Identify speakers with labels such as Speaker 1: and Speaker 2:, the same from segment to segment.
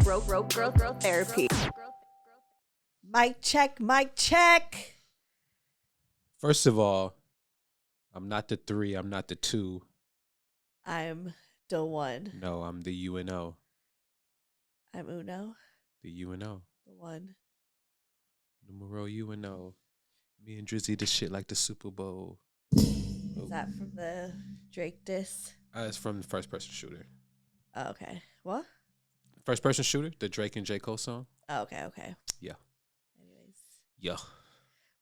Speaker 1: growth therapy. Mic check, mic check.
Speaker 2: First of all, I'm not the 3, I'm not the 2.
Speaker 1: I'm the 1.
Speaker 2: No, I'm the UNO.
Speaker 1: I'm Uno.
Speaker 2: The UNO.
Speaker 1: The 1.
Speaker 2: Numero UNO. Me and Drizzy the shit like the Super Bowl.
Speaker 1: Is that from the Drake diss?
Speaker 2: It's from the First Person Shooter.
Speaker 1: Oh, okay. What?
Speaker 2: First Person Shooter, the Drake and J. Cole song.
Speaker 1: Oh, okay.
Speaker 2: Yeah.
Speaker 1: Anyways.
Speaker 2: Yeah.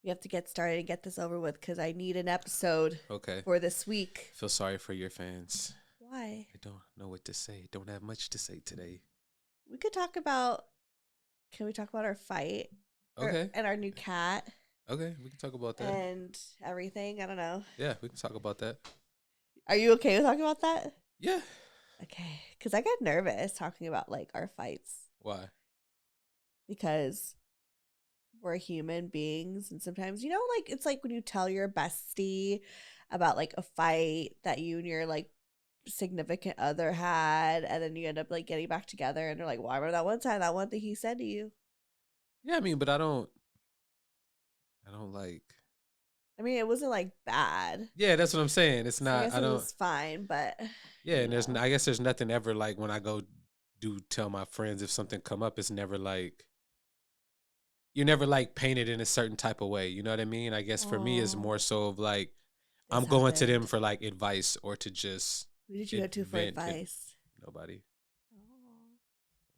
Speaker 1: We have to get started and get this over with because I need an episode
Speaker 2: Okay.
Speaker 1: for this week.
Speaker 2: Feel sorry for your fans.
Speaker 1: Why?
Speaker 2: I don't know what to say. Don't have much to say today.
Speaker 1: We could talk about, can we talk about our fight?
Speaker 2: Okay.
Speaker 1: And our new cat.
Speaker 2: Okay, we can talk about that.
Speaker 1: And everything. I don't know.
Speaker 2: Yeah, we can talk about that.
Speaker 1: Are you okay with talking about that?
Speaker 2: Yeah.
Speaker 1: Okay. Because I get nervous talking about like our fights.
Speaker 2: Why?
Speaker 1: Because we're human beings. And sometimes, you know, like it's like when you tell your bestie about like a fight that you and your like significant other had, and then you end up like getting back together and they're like, why remember that one time, that one thing he said to you?
Speaker 2: Yeah, I mean, but I don't like.
Speaker 1: I mean, it wasn't like bad.
Speaker 2: Yeah, that's what I'm saying. It's not.
Speaker 1: I don't. It was fine, but
Speaker 2: yeah, and there's. I guess there's nothing ever like when I go do tell my friends if something come up. It's never like. You're never like painted in a certain type of way. You know what I mean? I guess for me, it's more so of like I'm going to them for like advice or to just.
Speaker 1: Who did you go to for advice?
Speaker 2: Nobody.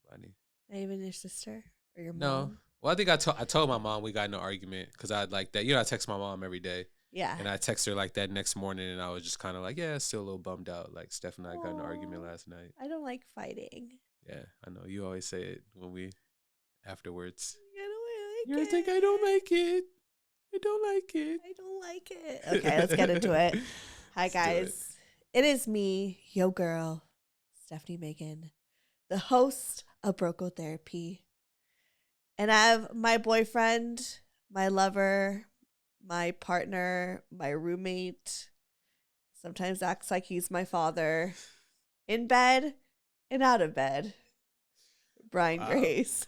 Speaker 2: Nobody.
Speaker 1: Not even your sister or your mom?
Speaker 2: No. Well, I think I told my mom we got in an argument because I like that. You know, I text my mom every day.
Speaker 1: Yeah.
Speaker 2: And I text her like that next morning, and I was just kind of like, yeah, still a little bummed out. Like Steph and I got in an argument last night.
Speaker 1: I don't like fighting.
Speaker 2: Yeah, I know. You always say it when we afterwards.
Speaker 1: I don't
Speaker 2: like it. You think I don't like it? I don't like it.
Speaker 1: I don't like it. Okay, let's get into it. Hi, guys. It is me, yo girl, Stephanie Megan, the host of Broco Therapy. And I have my boyfriend, my lover, my partner, my roommate, sometimes acts like he's my father, in bed and out of bed, Brian Grace.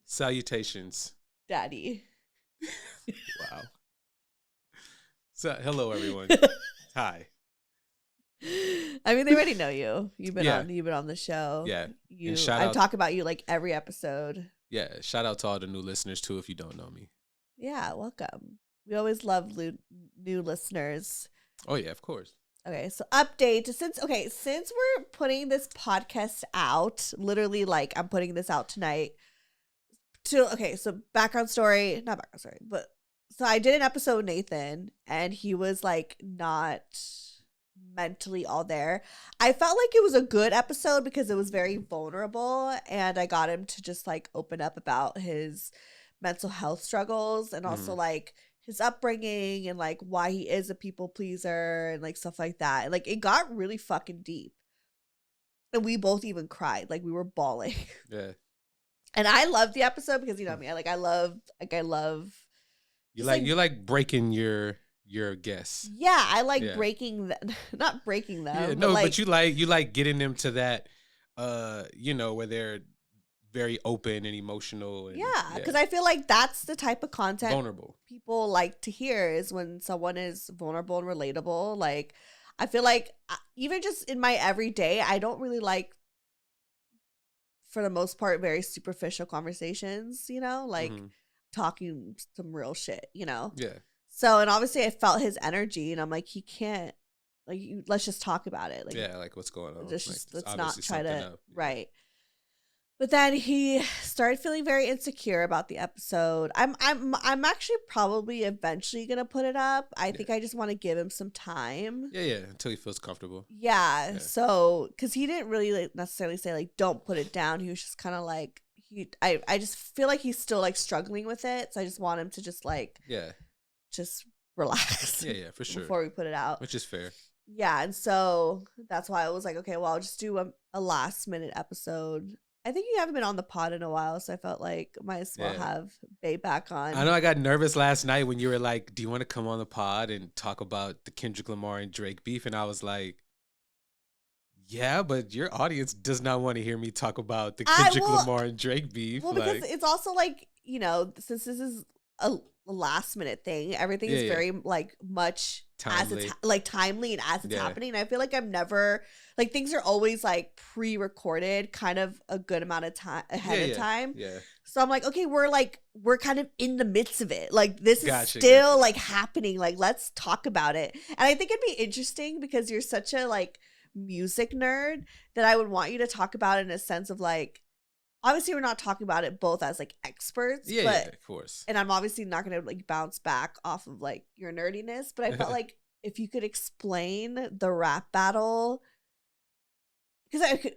Speaker 2: Salutations.
Speaker 1: Daddy.
Speaker 2: Wow. So, hello, everyone. Hi.
Speaker 1: I mean, they already know you. You've been on the show.
Speaker 2: Yeah.
Speaker 1: I talk about you like every episode.
Speaker 2: Yeah. Shout out to all the new listeners too if you don't know me.
Speaker 1: Yeah, welcome. We always love new listeners.
Speaker 2: Oh yeah, of course. Okay,
Speaker 1: so update since we're putting this podcast out, literally like I'm putting this out tonight. So background story, not background story, but so I did an episode with Nathan and he was like not mentally all there. I felt like it was a good episode because it was very vulnerable and I got him to just like open up about his mental health struggles and also like his upbringing and like why he is a people pleaser and like stuff like that. And like it got really fucking deep. And we both even cried. Like we were bawling.
Speaker 2: Yeah.
Speaker 1: And I loved the episode because you know me. I love
Speaker 2: you like breaking your guests.
Speaker 1: Yeah, I like breaking not breaking them.
Speaker 2: Yeah, no, but you like getting them to that where they're very open and emotional and,
Speaker 1: because I feel like that's the type of content
Speaker 2: vulnerable
Speaker 1: people like to hear is when someone is vulnerable and relatable. Like I feel like even just in my everyday, I don't really like, for the most part, very superficial conversations, you know, like talking some real shit, you know?
Speaker 2: Yeah.
Speaker 1: So, and obviously I felt his energy and I'm like, he can't, like, let's just talk about it. Like,
Speaker 2: yeah, like what's going on?
Speaker 1: Let's not try to, right. But then he started feeling very insecure about the episode. I'm actually probably eventually gonna put it up. I think I just want to give him some time.
Speaker 2: Yeah, until he feels comfortable.
Speaker 1: Yeah. So, because he didn't really like, necessarily say like don't put it down. He was just kind of like I just feel like he's still like struggling with it. So I just want him to just like just relax.
Speaker 2: Yeah, for sure.
Speaker 1: Before we put it out,
Speaker 2: which is fair.
Speaker 1: Yeah, and so that's why I was like, okay, well, I'll just do a last minute episode. I think you haven't been on the pod in a while, so I felt like might as well have Bae back on.
Speaker 2: I know I got nervous last night when you were like, do you want to come on the pod and talk about the Kendrick Lamar and Drake beef? And I was like, Yeah, but your audience does not want to hear me talk about the
Speaker 1: I
Speaker 2: Kendrick
Speaker 1: well,
Speaker 2: Lamar and Drake beef.
Speaker 1: well, because
Speaker 2: Like,
Speaker 1: it's also like, since this is a last minute thing, everything
Speaker 2: yeah,
Speaker 1: is
Speaker 2: yeah,
Speaker 1: very like much as it's
Speaker 2: timely.
Speaker 1: like timely and as it's
Speaker 2: Yeah,
Speaker 1: happening. I feel like I'm never like things are always like pre-recorded kind of a good amount of time
Speaker 2: yeah,
Speaker 1: ahead of
Speaker 2: yeah,
Speaker 1: time.
Speaker 2: yeah.
Speaker 1: So I'm like, okay, we're kind of in the midst of it. Like this is
Speaker 2: Gotcha,
Speaker 1: still
Speaker 2: gotcha.
Speaker 1: like happening. Like let's talk about it. And I think it'd be interesting because you're such a like music nerd that I would want you to talk about it in a sense of like obviously we're not talking about it both as like experts,
Speaker 2: Yeah, yeah,
Speaker 1: but
Speaker 2: of course.
Speaker 1: and I'm obviously not gonna like bounce back off of like your nerdiness, but I felt like if you could explain the rap battle, because I could,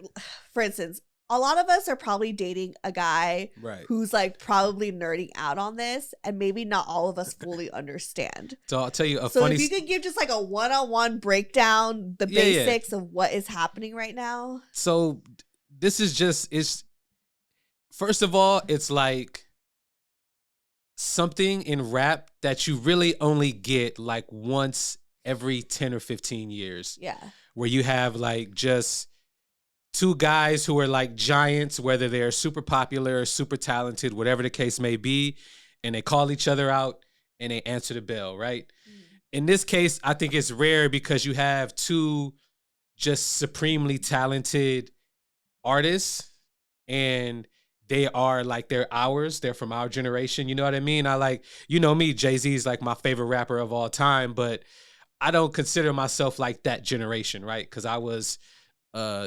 Speaker 1: for instance, a lot of us are probably dating a guy
Speaker 2: Right.
Speaker 1: who's like probably nerding out on this, and maybe not all of us fully understand.
Speaker 2: So I'll tell you a
Speaker 1: So
Speaker 2: funny.
Speaker 1: if you could give just like a one-on-one breakdown, the
Speaker 2: Yeah, yeah.
Speaker 1: basics of what is happening right now.
Speaker 2: So this is just it's. First of all, it's like something in rap that you really only get like once every 10 or 15 years,
Speaker 1: Yeah.
Speaker 2: where you have like just two guys who are like giants, whether they're super popular or super talented, whatever the case may be, and they call each other out and they answer the bell, right? In this case, I think it's rare because you have two just supremely talented artists, and they are like they're ours. They're from our generation. You know what I mean? I like, you know me, Jay-Z is like my favorite rapper of all time, but I don't consider myself like that generation, right? Because I was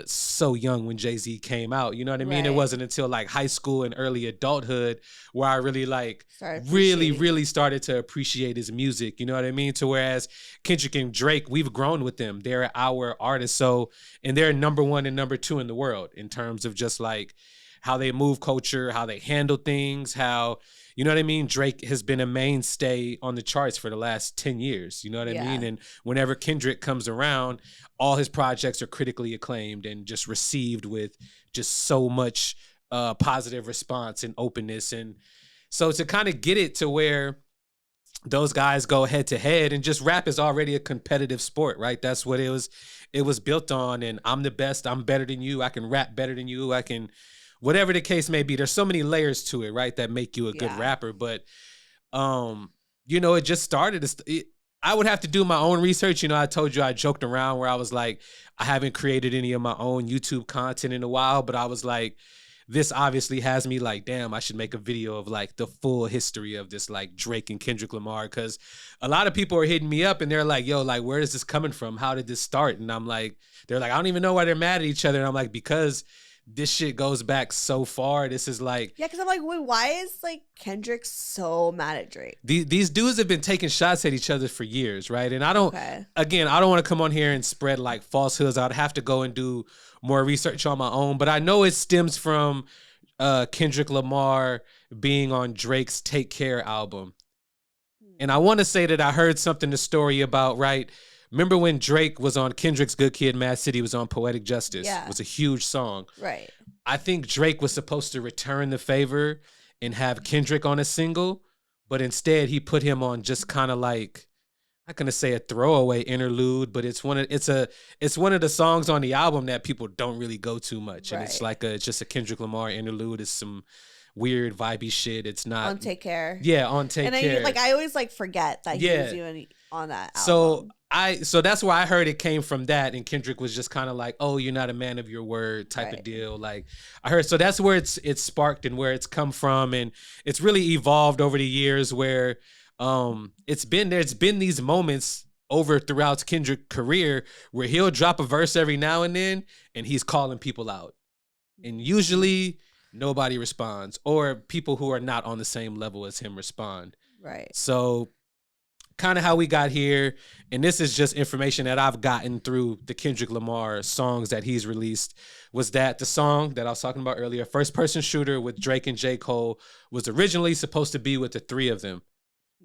Speaker 2: so young when Jay-Z came out. You know what I mean? It
Speaker 1: Right.
Speaker 2: wasn't until like high school and early adulthood where I really like
Speaker 1: Started
Speaker 2: really,
Speaker 1: appreciating.
Speaker 2: really started to appreciate his music. You know what I mean? To whereas Kendrick and Drake, we've grown with them. They're our artists. So, and they're number one and number two in the world in terms of just like how they move culture, how they handle things, how, you know what I mean? Drake has been a mainstay on the charts for the last 10 years. You know what I mean?
Speaker 1: Yeah.
Speaker 2: And whenever Kendrick comes around, all his projects are critically acclaimed and just received with just so much positive response and openness. And so to kind of get it to where those guys go head to head, and just rap is already a competitive sport, right? That's what it was built on. And I'm the best, I'm better than you, I can rap better than you, I can, whatever the case may be. There's so many layers to it, right? That make you a good
Speaker 1: Yeah.
Speaker 2: rapper. But it just started. I would have to do my own research. You know, I told you I joked around where I was like, I haven't created any of my own YouTube content in a while, but I was like, this obviously has me like, damn, I should make a video of like the full history of this like Drake and Kendrick Lamar, because a lot of people are hitting me up and they're like, yo, like, where is this coming from? How did this start? And I'm like, they're like, I don't even know why they're mad at each other. And I'm like, because this shit goes back so far. This is like,
Speaker 1: Yeah, because I'm like, wait, why is like Kendrick so mad at Drake?
Speaker 2: these dudes have been taking shots at each other for years, right? And I don't,
Speaker 1: Okay.
Speaker 2: again, I don't want to come on here and spread like falsehoods. I'd have to go and do more research on my own, but I know it stems from Kendrick Lamar being on Drake's Take Care album. And I want to say that I heard something, the story about, right? Remember when Drake was on Kendrick's Good Kid, Mad City, was on Poetic Justice.
Speaker 1: Yeah.
Speaker 2: It was a huge song.
Speaker 1: Right.
Speaker 2: I think Drake was supposed to return the favor and have Kendrick on a single, but instead he put him on just kind of like, I'm not gonna say a throwaway interlude, but it's one of the songs on the album that people don't really go too much. And it's
Speaker 1: Right.
Speaker 2: like it's just a Kendrick Lamar interlude. It's some weird vibey shit. It's not
Speaker 1: On Take Care.
Speaker 2: Yeah, on Take
Speaker 1: and
Speaker 2: Care.
Speaker 1: I always like forget that he
Speaker 2: Yeah.
Speaker 1: was doing on that
Speaker 2: So
Speaker 1: album.
Speaker 2: so that's why I heard it came from that, and Kendrick was just kind of like, "Oh, you're not a man of your word" type of
Speaker 1: Right.
Speaker 2: deal. Like I heard, so that's where it's sparked and where it's come from, and it's really evolved over the years. Where there's been these moments over throughout Kendrick's career where he'll drop a verse every now and then, and he's calling people out, and usually nobody responds, or people who are not on the same level as him respond.
Speaker 1: Right.
Speaker 2: So kind of how we got here, and this is just information that I've gotten through the Kendrick Lamar songs that he's released, was that the song that I was talking about earlier, First Person Shooter with Drake and J. Cole, was originally supposed to be with the three of them.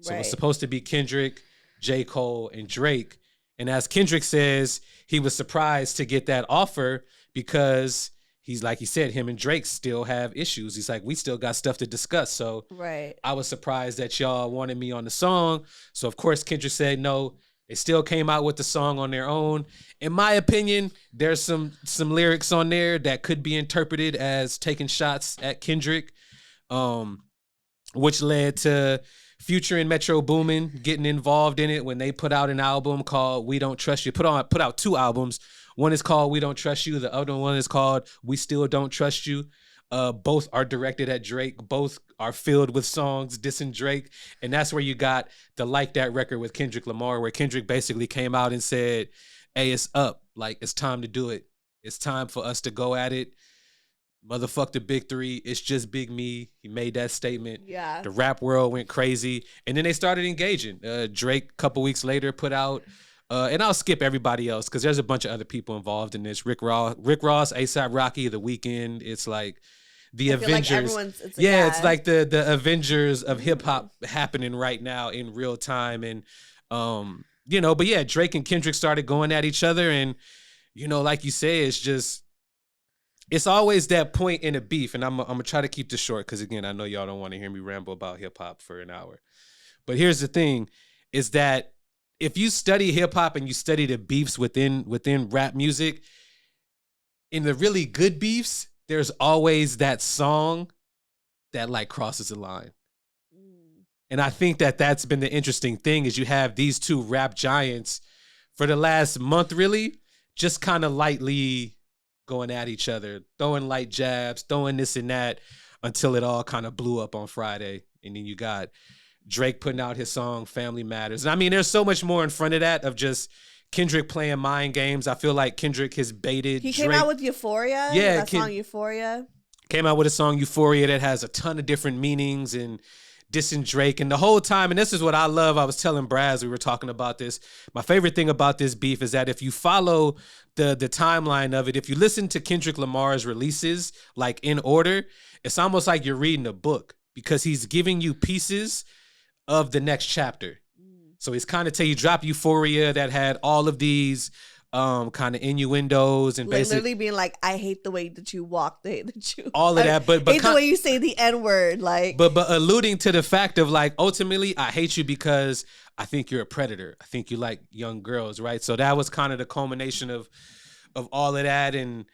Speaker 2: So it was supposed to be Kendrick, J. Cole, and Drake. And as Kendrick says, he was surprised to get that offer because he's like he said, him and Drake still have issues. He's like, we still got stuff to discuss. So
Speaker 1: Right.
Speaker 2: I was surprised that y'all wanted me on the song. So of course Kendrick said no. They still came out with the song on their own. In my opinion, there's some lyrics on there that could be interpreted as taking shots at Kendrick, which led to Future and Metro Boomin getting involved in it when they put out an album called We Don't Trust You. Put out 2 albums. One is called We Don't Trust You. The other one is called We Still Don't Trust You. Both are directed at Drake. Both are filled with songs dissing Drake. And that's where you got the Like That record with Kendrick Lamar, where Kendrick basically came out and said, hey, it's up. Like, it's time to do it. It's time for us to go at it. Motherfuck the big 3. It's just Big Me. He made that statement.
Speaker 1: Yeah.
Speaker 2: The rap world went crazy. And then they started engaging. Drake, a couple weeks later, put out, and I'll skip everybody else because there's a bunch of other people involved in this. Rick Ross, A$AP Rocky, The Weeknd. It's like the Avengers.
Speaker 1: Like
Speaker 2: it's like the Avengers of hip hop happening right now in real time. And but yeah, Drake and Kendrick started going at each other, and like you say, it's always that point in a beef. And I'm gonna try to keep this short because again, I know y'all don't want to hear me ramble about hip hop for an hour. But here's the thing: is that if you study hip hop and you study the beefs within rap music, in the really good beefs, there's always that song that like crosses the line. And I think that that's been the interesting thing is you have these 2 rap giants for the last month, really, just kind of lightly going at each other, throwing light jabs, throwing this and that until it all kind of blew up on Friday. And then you got Drake putting out his song Family Matters. And I mean, there's so much more in front of that of just Kendrick playing mind games. I feel like Kendrick has baited
Speaker 1: He
Speaker 2: Drake.
Speaker 1: came out with Euphoria.
Speaker 2: Yeah.
Speaker 1: That song Euphoria.
Speaker 2: Came out with a song Euphoria that has a ton of different meanings and dissing Drake. And the whole time, and this is what I love, I was telling Braz, we were talking about this. My favorite thing about this beef is that if you follow the timeline of it, if you listen to Kendrick Lamar's releases, like in order, it's almost like you're reading a book because he's giving you pieces of the next chapter. So he's kind of tell you drop Euphoria that had all of these kind of innuendos and basically
Speaker 1: literally being like, I hate the way that you walk, the way that you
Speaker 2: all of that, but
Speaker 1: hate the way you say the N-word, like
Speaker 2: but alluding to the fact of like ultimately I hate you because I think you're a predator. I think you like young girls, right? So that was kind of the culmination of all of that, and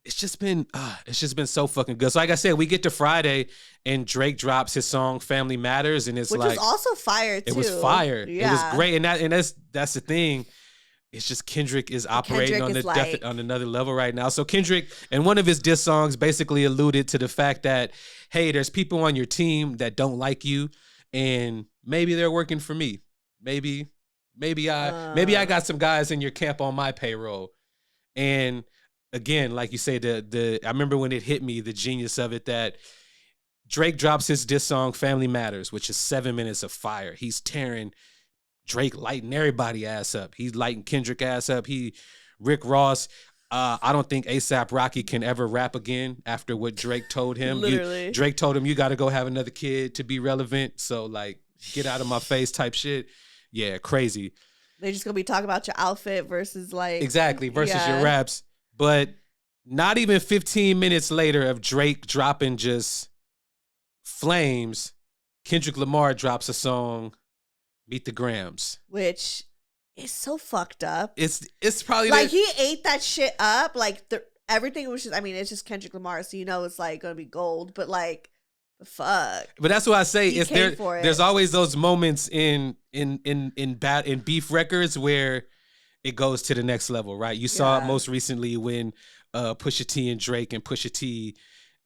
Speaker 2: it's just been so fucking good. So like I said, we get to Friday and Drake drops his song Family Matters, and it's
Speaker 1: which
Speaker 2: like
Speaker 1: was also fire too.
Speaker 2: It was fire.
Speaker 1: Yeah.
Speaker 2: It was great, and that's the thing. It's just Kendrick is operating on another level right now. So Kendrick, in one of his diss songs, basically alluded to the fact that, hey, there's people on your team that don't like you, and maybe they're working for me. Maybe I got some guys in your camp on my payroll. And again, like you say, I remember when it hit me, the genius of it, that Drake drops his diss song Family Matters, which is 7 minutes of fire. He's tearing Drake, lighting everybody ass up. He's lighting Kendrick ass up. Rick Ross. I don't think A$AP Rocky can ever rap again after what Drake told him.
Speaker 1: Literally.
Speaker 2: Drake told him, you got to go have another kid to be relevant. So like, get out of my face type shit. Yeah, crazy.
Speaker 1: They're just going to be talking about your outfit versus like.
Speaker 2: Exactly, versus your raps. But not even 15 minutes later of Drake dropping just flames, Kendrick Lamar drops a song, Meet the Grams,
Speaker 1: which is so fucked up.
Speaker 2: It's probably
Speaker 1: like he ate that shit up. Like everything was just. I mean, it's just Kendrick Lamar, so it's like gonna be gold. But like, fuck.
Speaker 2: But that's what I say. Is there's always those moments in beef records where it goes to the next level, right? You saw it most recently when Pusha T and Drake, and Pusha T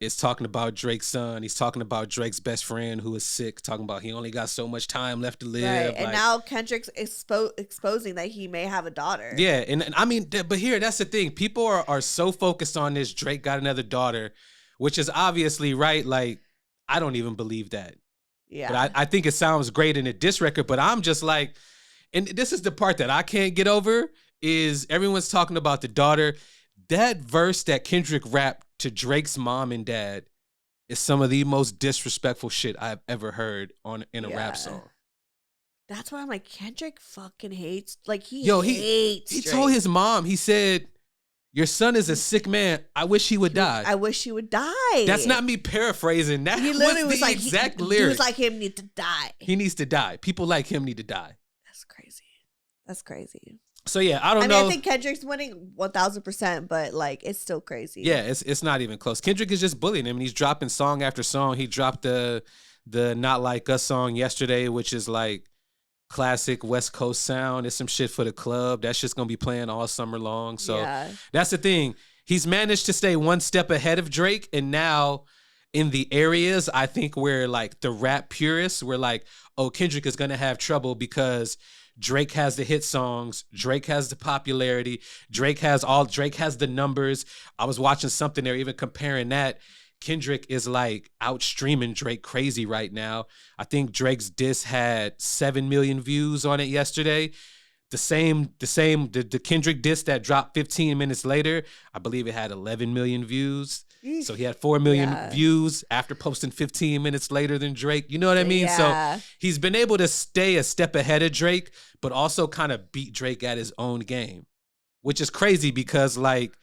Speaker 2: is talking about Drake's son. He's talking about Drake's best friend who is sick, talking about he only got so much time left to live.
Speaker 1: Right. And now Kendrick's exposing that he may have a daughter.
Speaker 2: Yeah. And I mean, but here, that's the thing. People are so focused on this Drake got another daughter, which is obviously right. Like, I don't even believe that.
Speaker 1: Yeah.
Speaker 2: But I think it sounds great in a diss record, but I'm just like, and this is the part that I can't get over, is everyone's talking about the daughter. That verse that Kendrick rapped to Drake's mom and dad is some of the most disrespectful shit I've ever heard in a rap song.
Speaker 1: That's why I'm like, Kendrick fucking hates. Like he hates.
Speaker 2: He told his mom, he said, "Your son is a sick man. I wish he would die.
Speaker 1: I wish he would die."
Speaker 2: That's not me paraphrasing. That
Speaker 1: he literally
Speaker 2: was the
Speaker 1: like,
Speaker 2: exact lyric.
Speaker 1: He was like, him need to die.
Speaker 2: He needs to die. People like him need to die.
Speaker 1: That's crazy. That's crazy.
Speaker 2: So yeah, I don't know.
Speaker 1: I think Kendrick's winning 1000%, but like it's still crazy.
Speaker 2: Yeah, it's not even close. Kendrick is just bullying him, and he's dropping song after song. He dropped the Not Like Us song yesterday, which is like classic West Coast sound. It's some shit for the club. That's just gonna be playing all summer long. So that's the thing. He's managed to stay one step ahead of Drake, and now in the areas, I think where like the rap purists, we're like, oh, Kendrick is gonna have trouble because Drake has the hit songs. Drake has the popularity. Drake has the numbers. I was watching something there, even comparing that. Kendrick is like outstreaming Drake crazy right now. I think Drake's diss had 7 million views on it yesterday. The Kendrick diss that dropped 15 minutes later, I believe it had 11 million views. So he had 4 million views after posting 15 minutes later than Drake. You know what I mean?
Speaker 1: Yeah.
Speaker 2: So he's been able to stay a step ahead of Drake, but also kind of beat Drake at his own game, which is crazy because like,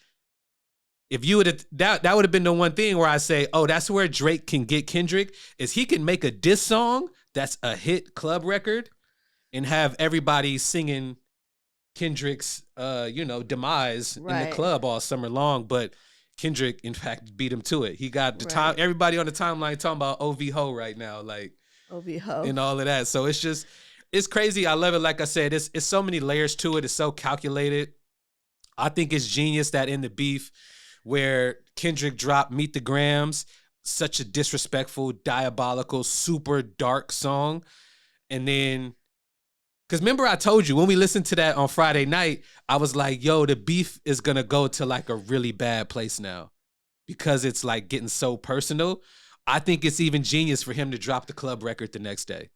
Speaker 2: if you would have, that would have been the one thing where I say, oh, that's where Drake can get Kendrick, is he can make a diss song that's a hit club record and have everybody singing Kendrick's, demise in the club all summer long. But Kendrick, in fact, beat him to it. He got everybody on the timeline talking about OV Ho right now, like
Speaker 1: OV Ho
Speaker 2: and all of that. So it's crazy. I love it. Like I said, it's so many layers to it. It's so calculated. I think it's genius that in the beef where Kendrick dropped Meet the Grams, such a disrespectful, diabolical, super dark song. And then, because remember I told you, when we listened to that on Friday night, I was like, yo, the beef is going to go to like a really bad place now because it's like getting so personal. I think it's even genius for him to drop the club record the next day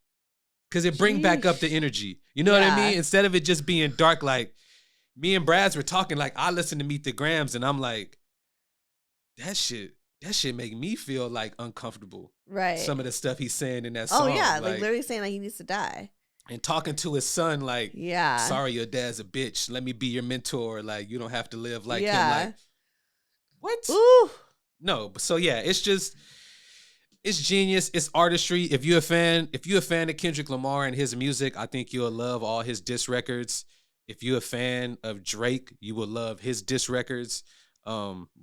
Speaker 2: because it brings back up the energy. You know what I mean? Instead of it just being dark, like me and Brads were talking, like I listened to Meet the Grams and I'm like, that shit make me feel like uncomfortable.
Speaker 1: Right.
Speaker 2: Some of the stuff he's saying in that song.
Speaker 1: Oh yeah, like literally saying like he needs to die.
Speaker 2: And talking to his son like, sorry, your dad's a bitch. Let me be your mentor. Like, you don't have to live like him. Like, what?
Speaker 1: Ooh.
Speaker 2: No, so yeah, it's genius. It's artistry. If you're a fan of Kendrick Lamar and his music, I think you'll love all his diss records. If you're a fan of Drake, you will love his diss records.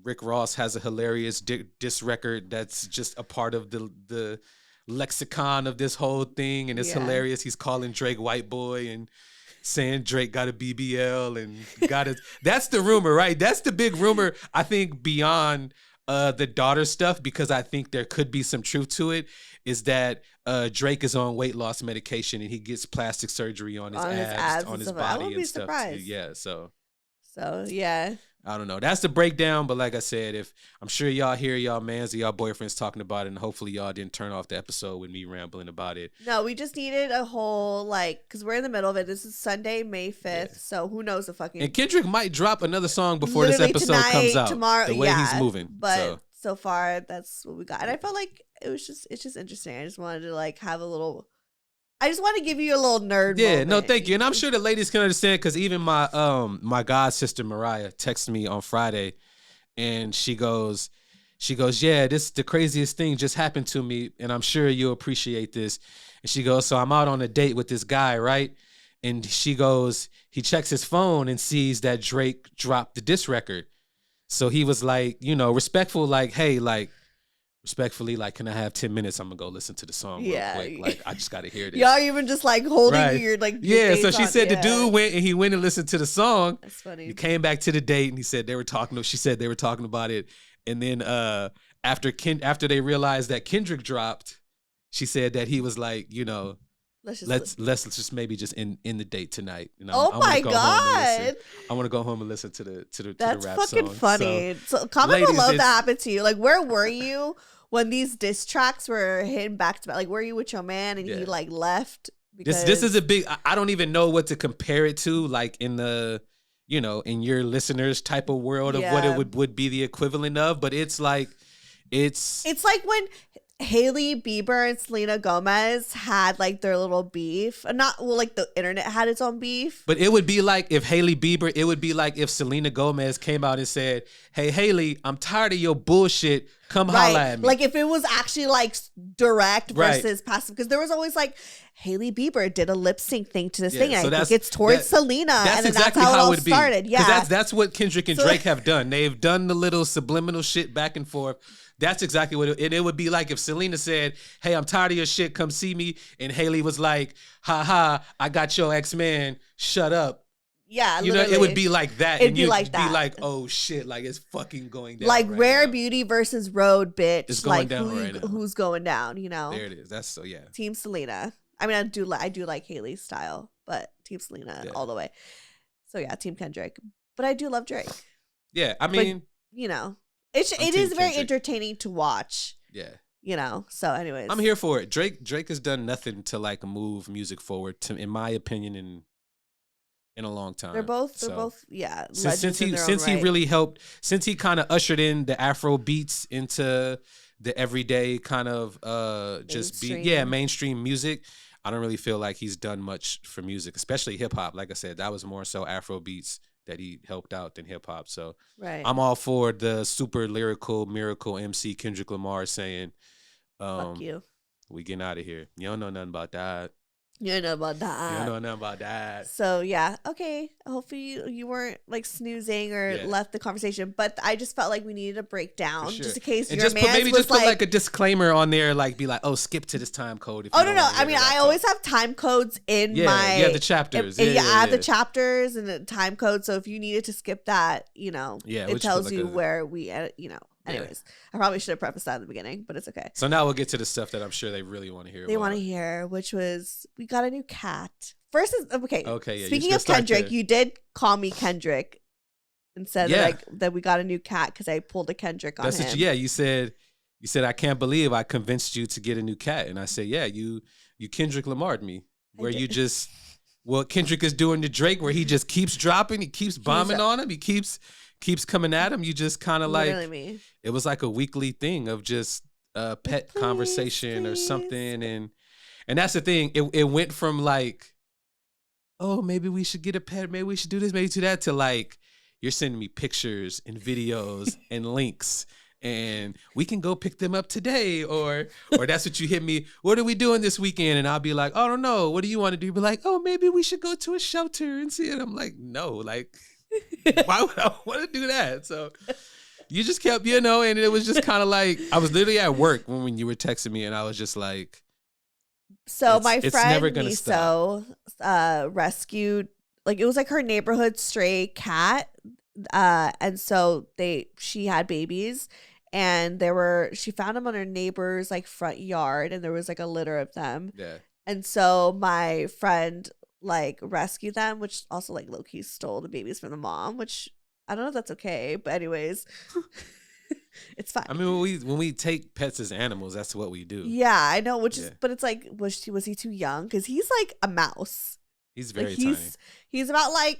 Speaker 2: Rick Ross has a hilarious diss record that's just a part of the lexicon of this whole thing, and it's hilarious. He's calling Drake white boy and saying Drake got a BBL and that's the rumor, right? That's the big rumor, I think, beyond the daughter stuff, because I think there could be some truth to it, is that Drake is on weight loss medication and he gets plastic surgery on his abs on his body and stuff too. Yeah, so
Speaker 1: yeah.
Speaker 2: I don't know. That's the breakdown, but like I said, I'm sure y'all hear y'all mans or y'all boyfriends talking about it, and hopefully y'all didn't turn off the episode with me rambling about it.
Speaker 1: No, we just needed a whole, because we're in the middle of it. This is Sunday, May 5th, so who knows the fucking...
Speaker 2: And Kendrick might drop another song before this episode comes out.
Speaker 1: Tomorrow,
Speaker 2: the way he's moving.
Speaker 1: But so far, that's what we got. And I felt like it's just interesting. I just wanted to, have a little... I just want to give you a little nerd moment.
Speaker 2: No, thank you. And I'm sure the ladies can understand, because even my my god sister Mariah texted me on Friday, and she goes, yeah, this the craziest thing just happened to me, and I'm sure you'll appreciate this. And she goes, so I'm out on a date with this guy, right? And she goes, he checks his phone and sees that Drake dropped the diss record. So he was like, respectful, like, hey, respectfully, can I have 10 minutes? I'm gonna go listen to the song real quick. I just gotta hear this.
Speaker 1: Y'all even just holding your
Speaker 2: so she said the dude went and listened to the song.
Speaker 1: That's funny.
Speaker 2: He came back to the date and she said they were talking about it. And then after they realized that Kendrick dropped, she said that he was like, let's just maybe just end the date tonight.
Speaker 1: My God.
Speaker 2: I want to go home and listen to the rap song.
Speaker 1: That's fucking funny. So comment below that happened to you. Where were you when these diss tracks were hitting back to back? Were you with your man and he left?
Speaker 2: Because this is a big, I don't even know what to compare it to, in the, in your listeners type of world of what it would be the equivalent of. But it's like
Speaker 1: when Hailey Bieber and Selena Gomez had their little beef. The internet had its own beef.
Speaker 2: But it would be it would be like if Selena Gomez came out and said, hey, Hailey, I'm tired of your bullshit. come holla at me.
Speaker 1: Like if it was actually like direct versus passive, because there was always like Hailey Bieber did a lip sync thing to this thing, and I think it's towards Selena, and then
Speaker 2: exactly
Speaker 1: that's how it all
Speaker 2: would be.
Speaker 1: started. Yeah,
Speaker 2: because that's what Kendrick and Drake have done. They've done the little subliminal shit back and forth. That's exactly what it would be like if Selena said, "Hey, I'm tired of your shit. Come see me," and Hailey was like, "Ha ha, I got your ex-man. Shut up."
Speaker 1: Yeah,
Speaker 2: you know, it would be like that.
Speaker 1: It'd be like that.
Speaker 2: Be like, oh shit, like it's fucking going down.
Speaker 1: Like
Speaker 2: right
Speaker 1: Rare
Speaker 2: now.
Speaker 1: Beauty versus Road, bitch.
Speaker 2: It's going
Speaker 1: like
Speaker 2: down right now.
Speaker 1: Who's going down? You know,
Speaker 2: there it is. That's so yeah.
Speaker 1: Team Selena. I mean, I do like Hailey's style, but Team Selena all the way. So yeah, Team Kendrick. But I do love Drake.
Speaker 2: Yeah, I mean,
Speaker 1: but, you know, it is very entertaining to watch.
Speaker 2: Yeah.
Speaker 1: You know, so anyways,
Speaker 2: I'm here for it. Drake has done nothing to like move music forward, in my opinion, in a long time.
Speaker 1: They're both yeah.
Speaker 2: Since he really helped, since he kind of ushered in the Afro beats into the everyday kind of mainstream music. I don't really feel like he's done much for music, especially hip hop. Like I said, that was more so Afro beats that he helped out than hip hop. So I'm all for the super lyrical miracle MC Kendrick Lamar saying,
Speaker 1: "Fuck you,
Speaker 2: we getting out of here. You don't know nothing about that.
Speaker 1: You don't know about that.
Speaker 2: You don't know nothing about that."
Speaker 1: So yeah, okay. Hopefully you weren't like snoozing or left the conversation, but I just felt like we needed a breakdown just in case your man was
Speaker 2: put like a disclaimer on there, like be like, "Oh, skip to this time code." If
Speaker 1: no. I mean, I always have time codes in my
Speaker 2: the chapters.
Speaker 1: I have the chapters and the time code. So if you needed to skip that, you know, it tells you where we, you know. Anyways, I probably should have prefaced that in the beginning, but it's okay.
Speaker 2: So now we'll get to the stuff that I'm sure they really want to hear.
Speaker 1: They want to hear, which was we got a new cat. First is okay.
Speaker 2: Okay. Yeah,
Speaker 1: speaking of Kendrick, you did call me Kendrick and said that we got a new cat because I pulled a Kendrick on him.
Speaker 2: You said I can't believe I convinced you to get a new cat, and I said, yeah, you Kendrick Lamar'd me, where you just what Kendrick is doing to Drake, where he just keeps dropping, he keeps bombing on him, he keeps coming at him. You just kind of like it was like a weekly thing of just a pet conversation or something, and that's the thing. It went from like, oh, maybe we should get a pet, maybe we should do this, maybe do that, to like you're sending me pictures and videos and links, and we can go pick them up today, or that's what you hit me. What are we doing this weekend? And I'll be like, oh, I don't know. What do you want to do? Be like, oh, maybe we should go to a shelter and see it. I'm like, no, like. Why would I want to do that? So you just kept, and it was just kind of like, I was literally at work when you were texting me, and I was just like,
Speaker 1: so my friend Miso rescued, like, it was like her neighborhood stray cat, and so she had babies, and she found them on her neighbor's like front yard, and there was like a litter of them.
Speaker 2: Yeah.
Speaker 1: And so my friend like rescue them, which also like low-key stole the babies from the mom, which I don't know if that's okay, but anyways, it's fine.
Speaker 2: I mean, when we take pets as animals, that's what we do.
Speaker 1: Yeah, I know, but it's like, was he too young? Because he's like a mouse.
Speaker 2: He's very tiny.
Speaker 1: He's probably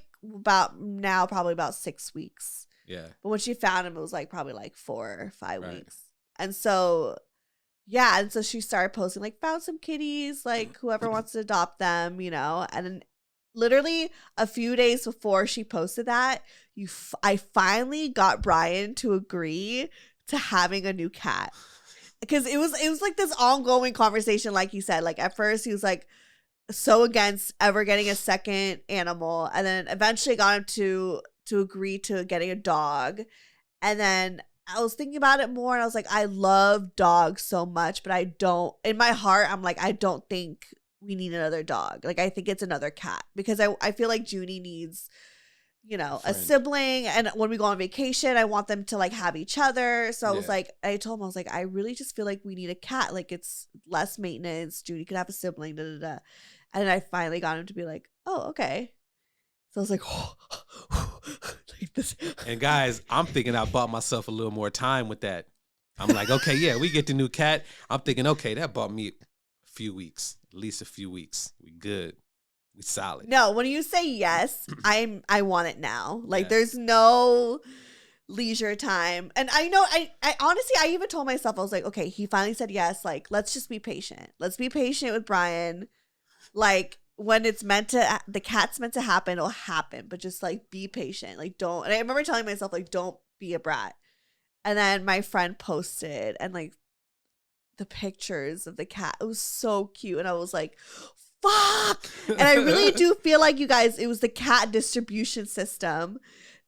Speaker 1: about 6 weeks.
Speaker 2: Yeah.
Speaker 1: But when she found him, it was like probably like 4 or 5 weeks. And so yeah, and so she started posting like, found some kitties, like whoever wants to adopt them, and then literally a few days before she posted that, I finally got Bryan to agree to having a new cat, because it was like this ongoing conversation. Like he said, like at first he was like so against ever getting a second animal, and then eventually got him to agree to getting a dog, and then I was thinking about it more, and I was like, I love dogs so much, but I don't, in my heart, I'm like, I don't think we need another dog. Like, I think it's another cat, because I feel like Junie needs, a sibling. And when we go on vacation, I want them to like have each other. So I was like, I told him, I was like, I really just feel like we need a cat. Like, it's less maintenance. Junie could have a sibling, da, da, da. And then I finally got him to be like, oh, okay. So I was like, like this.
Speaker 2: And guys, I'm thinking I bought myself a little more time with that. I'm like, okay, yeah, we get the new cat. I'm thinking, okay, that bought me a few weeks, at least a few weeks. We good. We solid.
Speaker 1: No, when you say yes, I want it now. Like, there's no leisure time. And I know, I honestly, I even told myself, I was like, okay, he finally said yes. Like, let's just be patient. Let's be patient with Bryan. Like, when the cat's meant to happen, it'll happen, but just like be patient. Like, don't, and I remember telling myself, like, don't be a brat. And then my friend posted and like the pictures of the cat. It was so cute. And I was like, fuck. And I really do feel like, you guys, it was the cat distribution system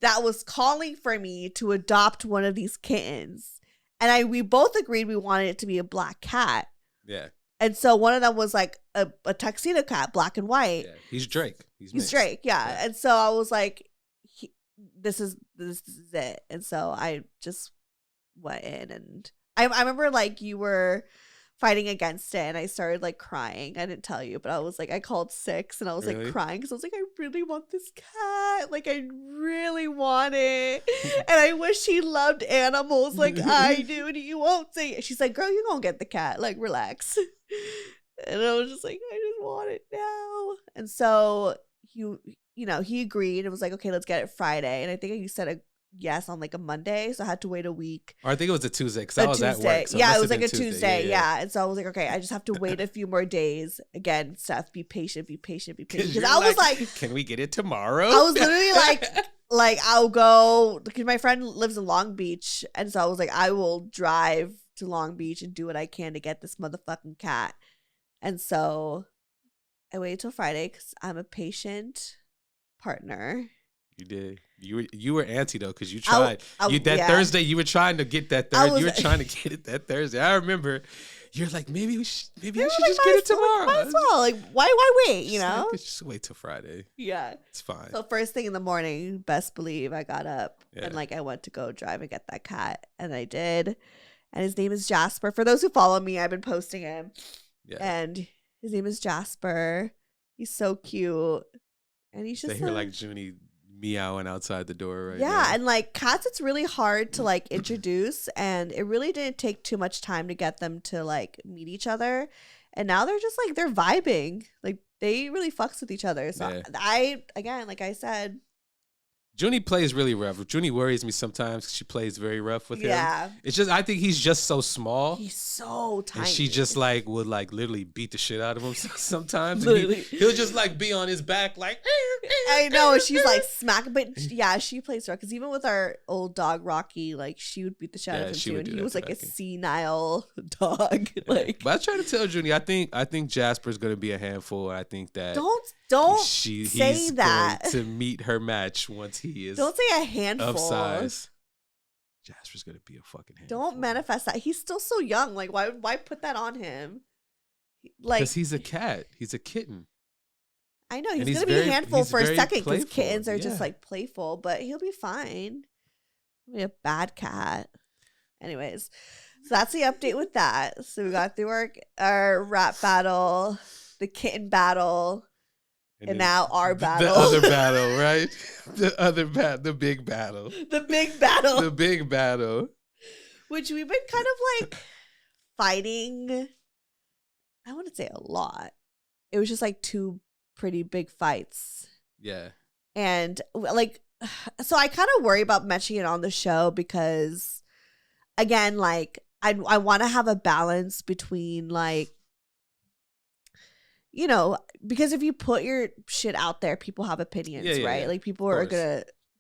Speaker 1: that was calling for me to adopt one of these kittens. And we both agreed we wanted it to be a black cat.
Speaker 2: Yeah.
Speaker 1: And so one of them was like a tuxedo cat, black and white.
Speaker 2: Yeah. He's Drake.
Speaker 1: He's Drake, yeah. And so I was like, this is it. And so I just went in, and I remember like you were fighting against it, and I started like crying. I didn't tell you, but I was like, I called 6 and I was like crying because I was like, I really want this cat. Like, I really want it. And I wish he loved animals like I do. And you won't say it. She's like, girl, you gonna get the cat. Like, relax. And I was just like, I just want it now. And so he agreed and was like, okay, let's get it Friday. And I think you said a yes on like a Monday, so I had to wait a week.
Speaker 2: Or I think it was a Tuesday because I was at work. So
Speaker 1: yeah, it was like a Tuesday. Yeah. And so I was like, okay, I just have to wait a few more days. Again, Steph, be patient. Because I was like,
Speaker 2: can we get it tomorrow?
Speaker 1: I was literally like I'll go, because my friend lives in Long Beach, and so I was like, I will drive to Long Beach and do what I can to get this motherfucking cat. And so I waited till Friday because I'm a patient partner.
Speaker 2: You did. You were anti though, because you tried. Thursday you were trying to get that Thursday. You were trying to get it that Thursday. I remember you're like, maybe I should just get it tomorrow.
Speaker 1: Might as well. Like, why wait? You know,
Speaker 2: just wait till Friday.
Speaker 1: Yeah,
Speaker 2: it's fine.
Speaker 1: So first thing in the morning, best believe I got up and like I went to go drive and get that cat, and I did. And his name is Jasper. For those who follow me, I've been posting him. Yeah. And his name is Jasper. He's so cute, and he's just.
Speaker 2: They hear like Junie meowing outside the door right now.
Speaker 1: Yeah, and like cats, it's really hard to like introduce, and it really didn't take too much time to get them to like meet each other, and now they're just like, they're vibing, like they really fucks with each other. So again, like I said,
Speaker 2: Junie plays really rough. Junie worries me sometimes because she plays very rough with him.
Speaker 1: Yeah.
Speaker 2: It's just, I think he's just so small.
Speaker 1: He's so tiny.
Speaker 2: And she just like would like literally beat the shit out of him sometimes. He'll just like be on his back like.
Speaker 1: I know. She's like smacking. But yeah, she plays rough. Because even with our old dog, Rocky, like she would beat the shit out of him too. And he was like a senile dog. Like,
Speaker 2: but I try to tell Junie, I think Jasper's going to be a handful. I think that.
Speaker 1: Don't
Speaker 2: he's
Speaker 1: say that.
Speaker 2: Going to meet her match once he is.
Speaker 1: Don't say a handful
Speaker 2: of size. Jasper's gonna be a fucking handful.
Speaker 1: Don't manifest that. He's still so young. Like, why put that on him? Like,
Speaker 2: because he's a cat. He's a kitten.
Speaker 1: I know he's gonna be a handful for a second because kittens are just like playful, but he'll be fine. He'll be a bad cat. Anyways, so that's the update with that. So we got through our rap battle, the kitten battle. And now our battle.
Speaker 2: The other battle, right? The big battle.
Speaker 1: The big battle.
Speaker 2: The big battle.
Speaker 1: Which we've been kind of like fighting. I wouldn't say a lot. It was just like 2 pretty big fights.
Speaker 2: Yeah.
Speaker 1: And like, so I kind of worry about mentioning it on the show because, again, like I want to have a balance between like, you know, because if you put your shit out there, people have opinions, right? Yeah. Like people are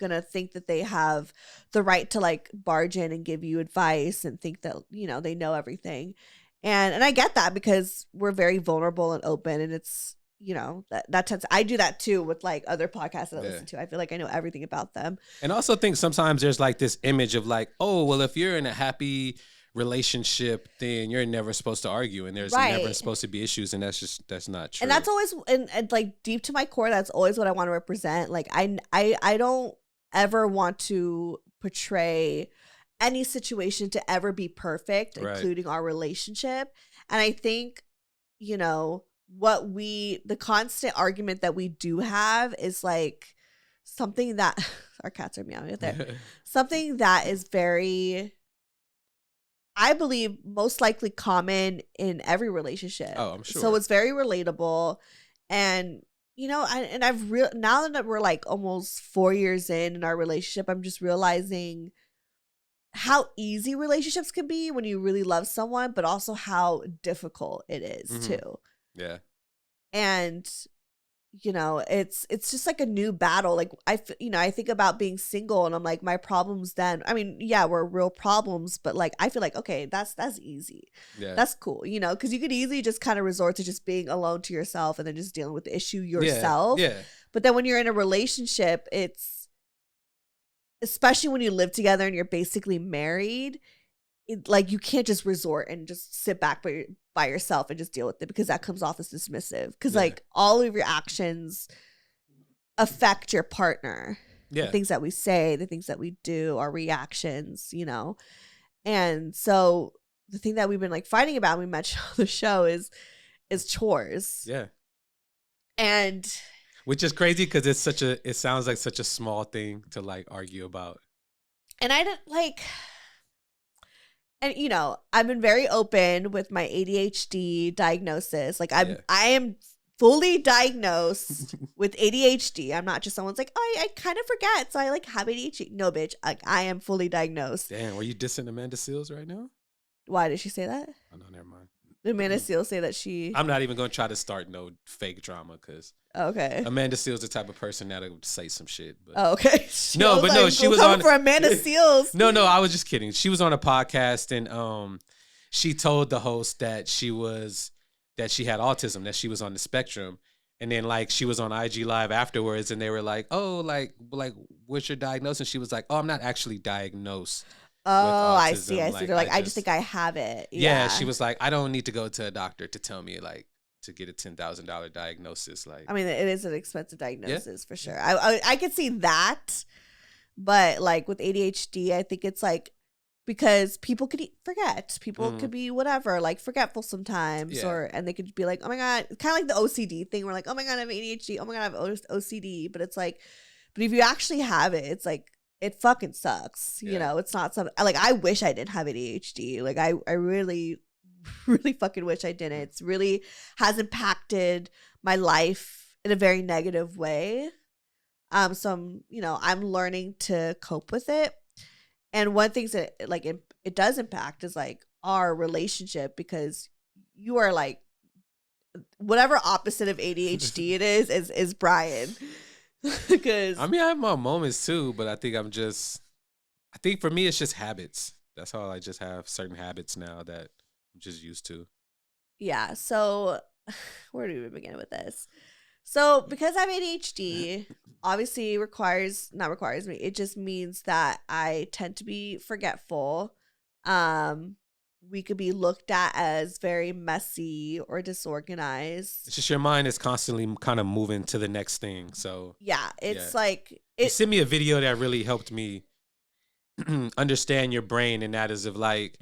Speaker 1: gonna think that they have the right to like barge in and give you advice and think that, you know, they know everything. And I get that because we're very vulnerable and open, and it's, you know, that tends, I do that too with like other podcasts that I listen to. I feel like I know everything about them. And
Speaker 2: also think sometimes there's like this image of like, oh, well, if you're in a happy relationship, then you're never supposed to argue, and there's never supposed to be issues, and that's not true.
Speaker 1: And that's always, and like deep to my core, that's always what I want to represent. Like I don't ever want to portray any situation to ever be perfect, including our relationship. And I think, you know, the constant argument that we do have is like something that our cats are meowing there. Something that is very, I believe, most likely common in every relationship.
Speaker 2: Oh, I'm sure.
Speaker 1: So it's very relatable. And, you know, now that we're like almost 4 years in our relationship, I'm just realizing how easy relationships can be when you really love someone, but also how difficult it is too.
Speaker 2: Yeah.
Speaker 1: And it's just like a new battle. Like I think about being single and I'm like, my problems then, I mean, yeah, we're real problems, but like, I feel like, okay, that's easy.
Speaker 2: Yeah.
Speaker 1: That's cool, because you could easily just kind of resort to just being alone to yourself and then just dealing with the issue yourself.
Speaker 2: Yeah.
Speaker 1: But then when you're in a relationship, it's, especially when you live together and you're basically married, like you can't just resort and just sit back by yourself and just deal with it, because that comes off as dismissive, because like all of your actions affect your partner. The things that we say, the things that we do, our reactions, and so the thing that we've been like fighting about, we mentioned on the show, is chores. And
Speaker 2: which is crazy because it sounds like such a small thing to like argue about.
Speaker 1: And I didn't like, and I've been very open with my ADHD diagnosis. Like I am fully diagnosed with ADHD. I'm not just someone's like, oh, I kind of forget, so I like have ADHD. No, bitch, like I am fully diagnosed.
Speaker 2: Damn, were you dissing Amanda Seales right now?
Speaker 1: Why did she say that?
Speaker 2: Oh no, never mind.
Speaker 1: Did Amanda Seales say that she?
Speaker 2: I'm not even gonna try to start no fake drama because Amanda Seales the type of person that would say some shit. But
Speaker 1: okay.
Speaker 2: No, she was on
Speaker 1: for Amanda Seales.
Speaker 2: No, I was just kidding. She was on a podcast and she told the host that she had autism, that she was on the spectrum. And then like she was on IG Live afterwards and they were like, oh, like what's your diagnosis? And she was like, oh, I'm not actually diagnosed.
Speaker 1: Oh, I see. They're like, I just think I have it.
Speaker 2: Yeah, she was like, I don't need to go to a doctor to tell me like to get a $10,000 diagnosis. Like,
Speaker 1: I mean, it is an expensive diagnosis for sure. I could see that, but like with ADHD, I think it's like because people could forget, people could be whatever, like forgetful sometimes, and they could be like, oh my god, kind of like the OCD thing. We're like, oh my god, I have ADHD. Oh my god, I have OCD. But it's like, but if you actually have it, it's like, it fucking sucks. It's not something like, I wish I didn't have ADHD. Like I really, really fucking wish I didn't. It's really has impacted my life in a very negative way. So I'm learning to cope with it. And one thing that like it does impact is like our relationship, because you are like whatever opposite of ADHD it is Bryan. Because
Speaker 2: I mean, I have my moments too, but I think for me it's just habits. That's all. I just have certain habits now that I'm just used to.
Speaker 1: Yeah. So where do we begin with this? So because I have ADHD, obviously not requires me. It just means that I tend to be forgetful. We could be looked at as very messy or disorganized.
Speaker 2: It's just your mind is constantly kind of moving to the next thing. So
Speaker 1: yeah, it's like
Speaker 2: you sent me a video that really helped me understand your brain, and that is of like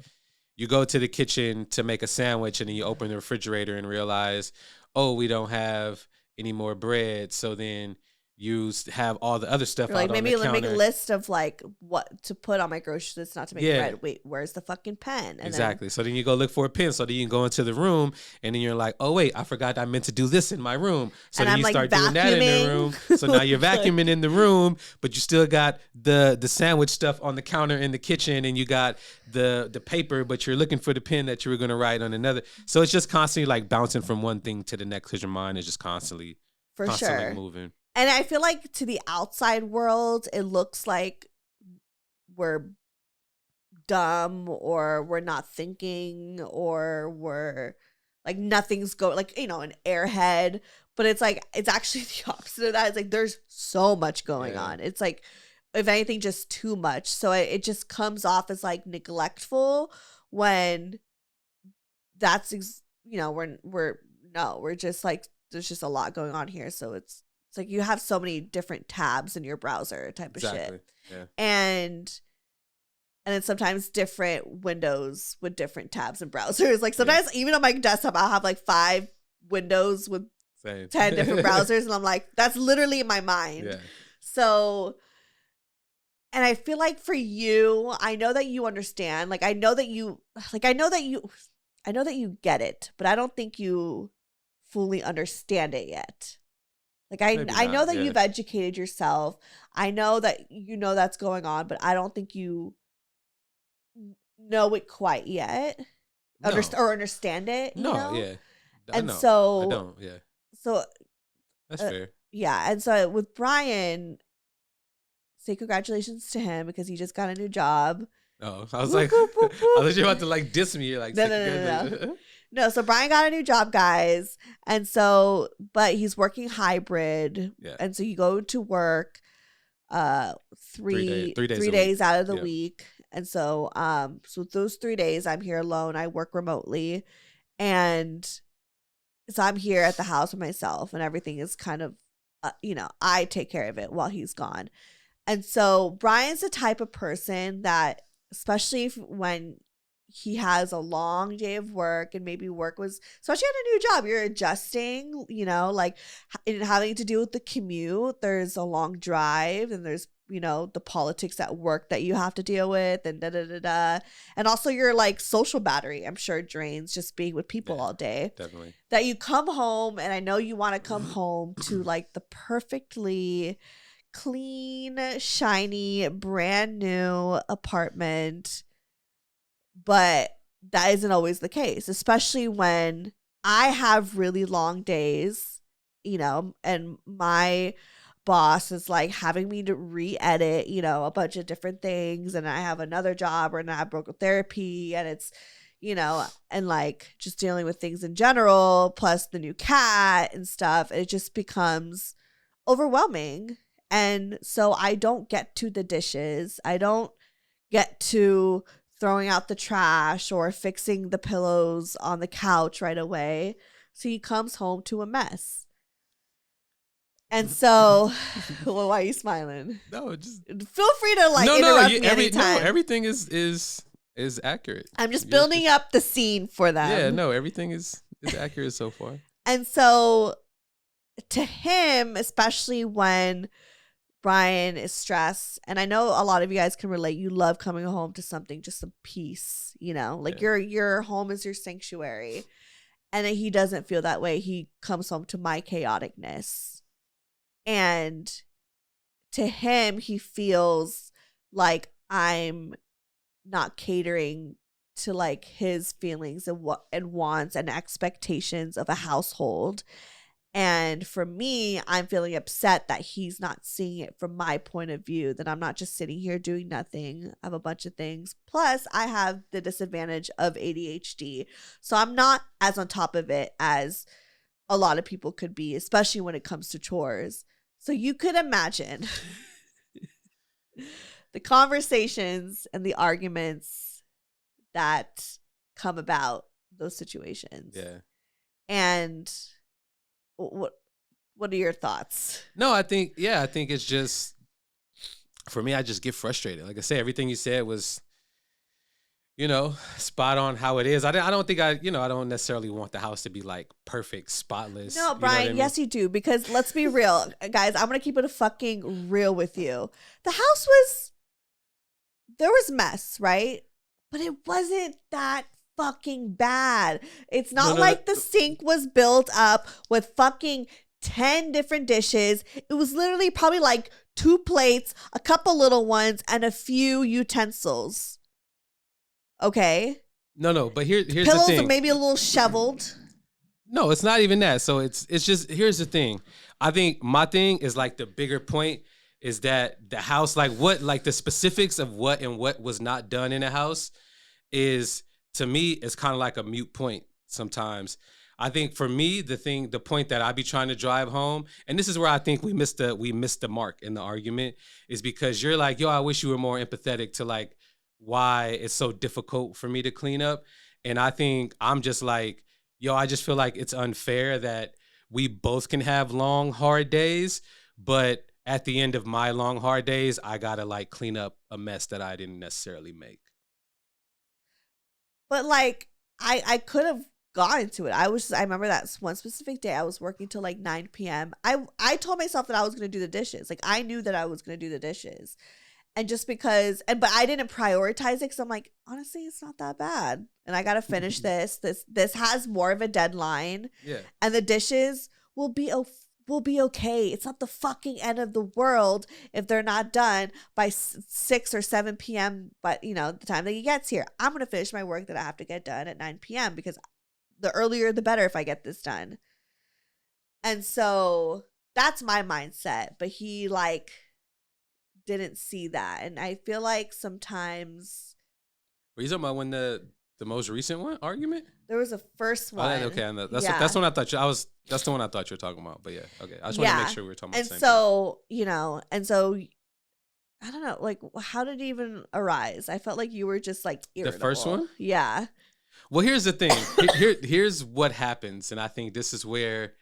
Speaker 2: you go to the kitchen to make a sandwich and then you open the refrigerator and realize, oh, we don't have any more bread. So then you have all the other stuff out on the counter.
Speaker 1: Maybe make a list of like what to put on my grocery list, not to make bread. Wait, where's the fucking pen? And
Speaker 2: exactly. So then you go look for a pen. So then you can go into the room and then you're like, oh wait, I forgot I meant to do this in my room. So then you start doing that in the room. So now you're vacuuming in the room, but you still got the sandwich stuff on the counter in the kitchen, and you got the paper, but you're looking for the pen that you were going to write on another. So it's just constantly like bouncing from one thing to the next because your mind is just constantly moving.
Speaker 1: And I feel like to the outside world, it looks like we're dumb or we're not thinking or we're like nothing's going, like, an airhead. But it's like, it's actually the opposite of that. It's like there's so much going on. It's like, if anything, just too much. So it just comes off as like neglectful when that's, we're just like, there's just a lot going on here. So it's like you have so many different tabs in your browser type of shit.
Speaker 2: Yeah.
Speaker 1: And then sometimes different windows with different tabs and browsers. Like sometimes even on my desktop, I'll have like 5 windows with 10 different browsers. And I'm like, that's literally in my mind. Yeah. So, and I feel like for you, I know that you understand. Like, I know that you get it, but I don't think you fully understand it yet. Like I know that you've educated yourself. I know that that's going on, but I don't think you know it quite yet. Or understand it.
Speaker 2: No, yeah.
Speaker 1: And so
Speaker 2: I don't, yeah.
Speaker 1: So
Speaker 2: That's fair.
Speaker 1: Yeah. And so with Bryan, say congratulations to him because he just got a new job.
Speaker 2: Oh, I was like, I thought you were about to like diss me. You're like,
Speaker 1: no. No, so Bryan got a new job, guys. And so, but he's working hybrid.
Speaker 2: Yeah.
Speaker 1: And so you go to work three days out of the week. And so so those 3 days I'm here alone. I work remotely. And so I'm here at the house with myself and everything is kind of I take care of it while he's gone. And so Bryan's the type of person that, especially when he has a long day of work and maybe work was, especially at a new job, you're adjusting, like having to deal with the commute. There's a long drive and there's, the politics at work that you have to deal with and And also your like social battery, I'm sure drains just being with people all day.
Speaker 2: Definitely.
Speaker 1: That you come home and I know you want to come home to like the perfectly clean, shiny, brand new apartment. But that isn't always the case, especially when I have really long days, and my boss is like having me to re-edit, a bunch of different things. And I have another job and I have broken therapy and it's, and like just dealing with things in general, plus the new cat and stuff. It just becomes overwhelming. And so I don't get to the dishes. I don't get to throwing out the trash or fixing the pillows on the couch right away. So he comes home to a mess. And so, well, why are you smiling?
Speaker 2: No, just
Speaker 1: feel free to like interrupt me anytime.
Speaker 2: No, everything is accurate.
Speaker 1: I'm just building up the scene for them.
Speaker 2: Yeah, no, everything is accurate so far.
Speaker 1: And so, to him, especially when Bryan is stressed, and I know a lot of you guys can relate. You love coming home to something, just some peace, like your home is your sanctuary, and he doesn't feel that way. He comes home to my chaoticness, and to him, he feels like I'm not catering to like his feelings and wants and expectations of a household. And for me, I'm feeling upset that he's not seeing it from my point of view, that I'm not just sitting here doing nothing. I have a bunch of things. Plus, I have the disadvantage of ADHD. So I'm not as on top of it as a lot of people could be, especially when it comes to chores. So you could imagine the conversations and the arguments that come about those situations.
Speaker 2: Yeah.
Speaker 1: And what are your thoughts?
Speaker 2: No, I think it's just, for me, I just get frustrated. Like I say, everything you said was, spot on how it is. I don't think I don't necessarily want the house to be like perfect, spotless.
Speaker 1: No, Bryan, yes you do. Because let's be real, guys, I'm going to keep it a fucking real with you. The house there was mess, right? But it wasn't that fucking bad. It's not like the sink was built up with fucking 10 different dishes. It was literally probably like 2 plates, a couple little ones, and a few utensils. Okay?
Speaker 2: No, but here's the thing.
Speaker 1: Pillows are maybe a little shoveled.
Speaker 2: No, it's not even that. So it's just, here's the thing. I think my thing is like the bigger point is that the house, like what, like the specifics of what and what was not done in the house is, to me, it's kind of like a mute point sometimes. I think for me, the point that I be trying to drive home, and this is where I think we missed the mark in the argument, is because you're like, yo, I wish you were more empathetic to like why it's so difficult for me to clean up. And I think I'm just like, yo, I just feel like it's unfair that we both can have long, hard days, but at the end of my long, hard days, I gotta like clean up a mess that I didn't necessarily make.
Speaker 1: But like, I could have gotten to it. I remember that one specific day I was working till like 9 p.m. I told myself that I was going to do the dishes. Like I knew that I was going to do the dishes. And just because, but I didn't prioritize it because I'm like, honestly, it's not that bad. And I got to finish this. This has more of a deadline.
Speaker 2: Yeah.
Speaker 1: And the dishes will be okay. It's not the fucking end of the world if they're not done by 6 or 7 p.m. But, the time that he gets here, I'm going to finish my work that I have to get done at 9 p.m. because the earlier the better if I get this done. And so that's my mindset, but he like didn't see that. And I feel like sometimes
Speaker 2: Were you talking about when the most recent one argument?
Speaker 1: there was a first
Speaker 2: Oh,
Speaker 1: one.
Speaker 2: okay. That's
Speaker 1: Yeah.
Speaker 2: one I thought that's the one I thought you were talking about. But yeah, okay. I just want to make
Speaker 1: Yeah.
Speaker 2: sure we were talking about
Speaker 1: And
Speaker 2: the same
Speaker 1: so, and so I don't know, like how did it even arise? I felt like you were just like
Speaker 2: thing.
Speaker 1: irritable.
Speaker 2: The first one?
Speaker 1: Yeah.
Speaker 2: Well, here's the thing. Here's what happens, and I think this is where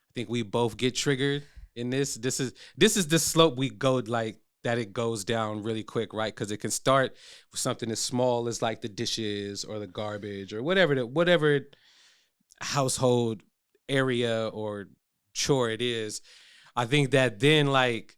Speaker 2: I think we both get triggered in this. This is the slope we go like that it goes down really quick, right? Because it can start with something as small as like the dishes or the garbage or whatever household area or chore it is. I think that then like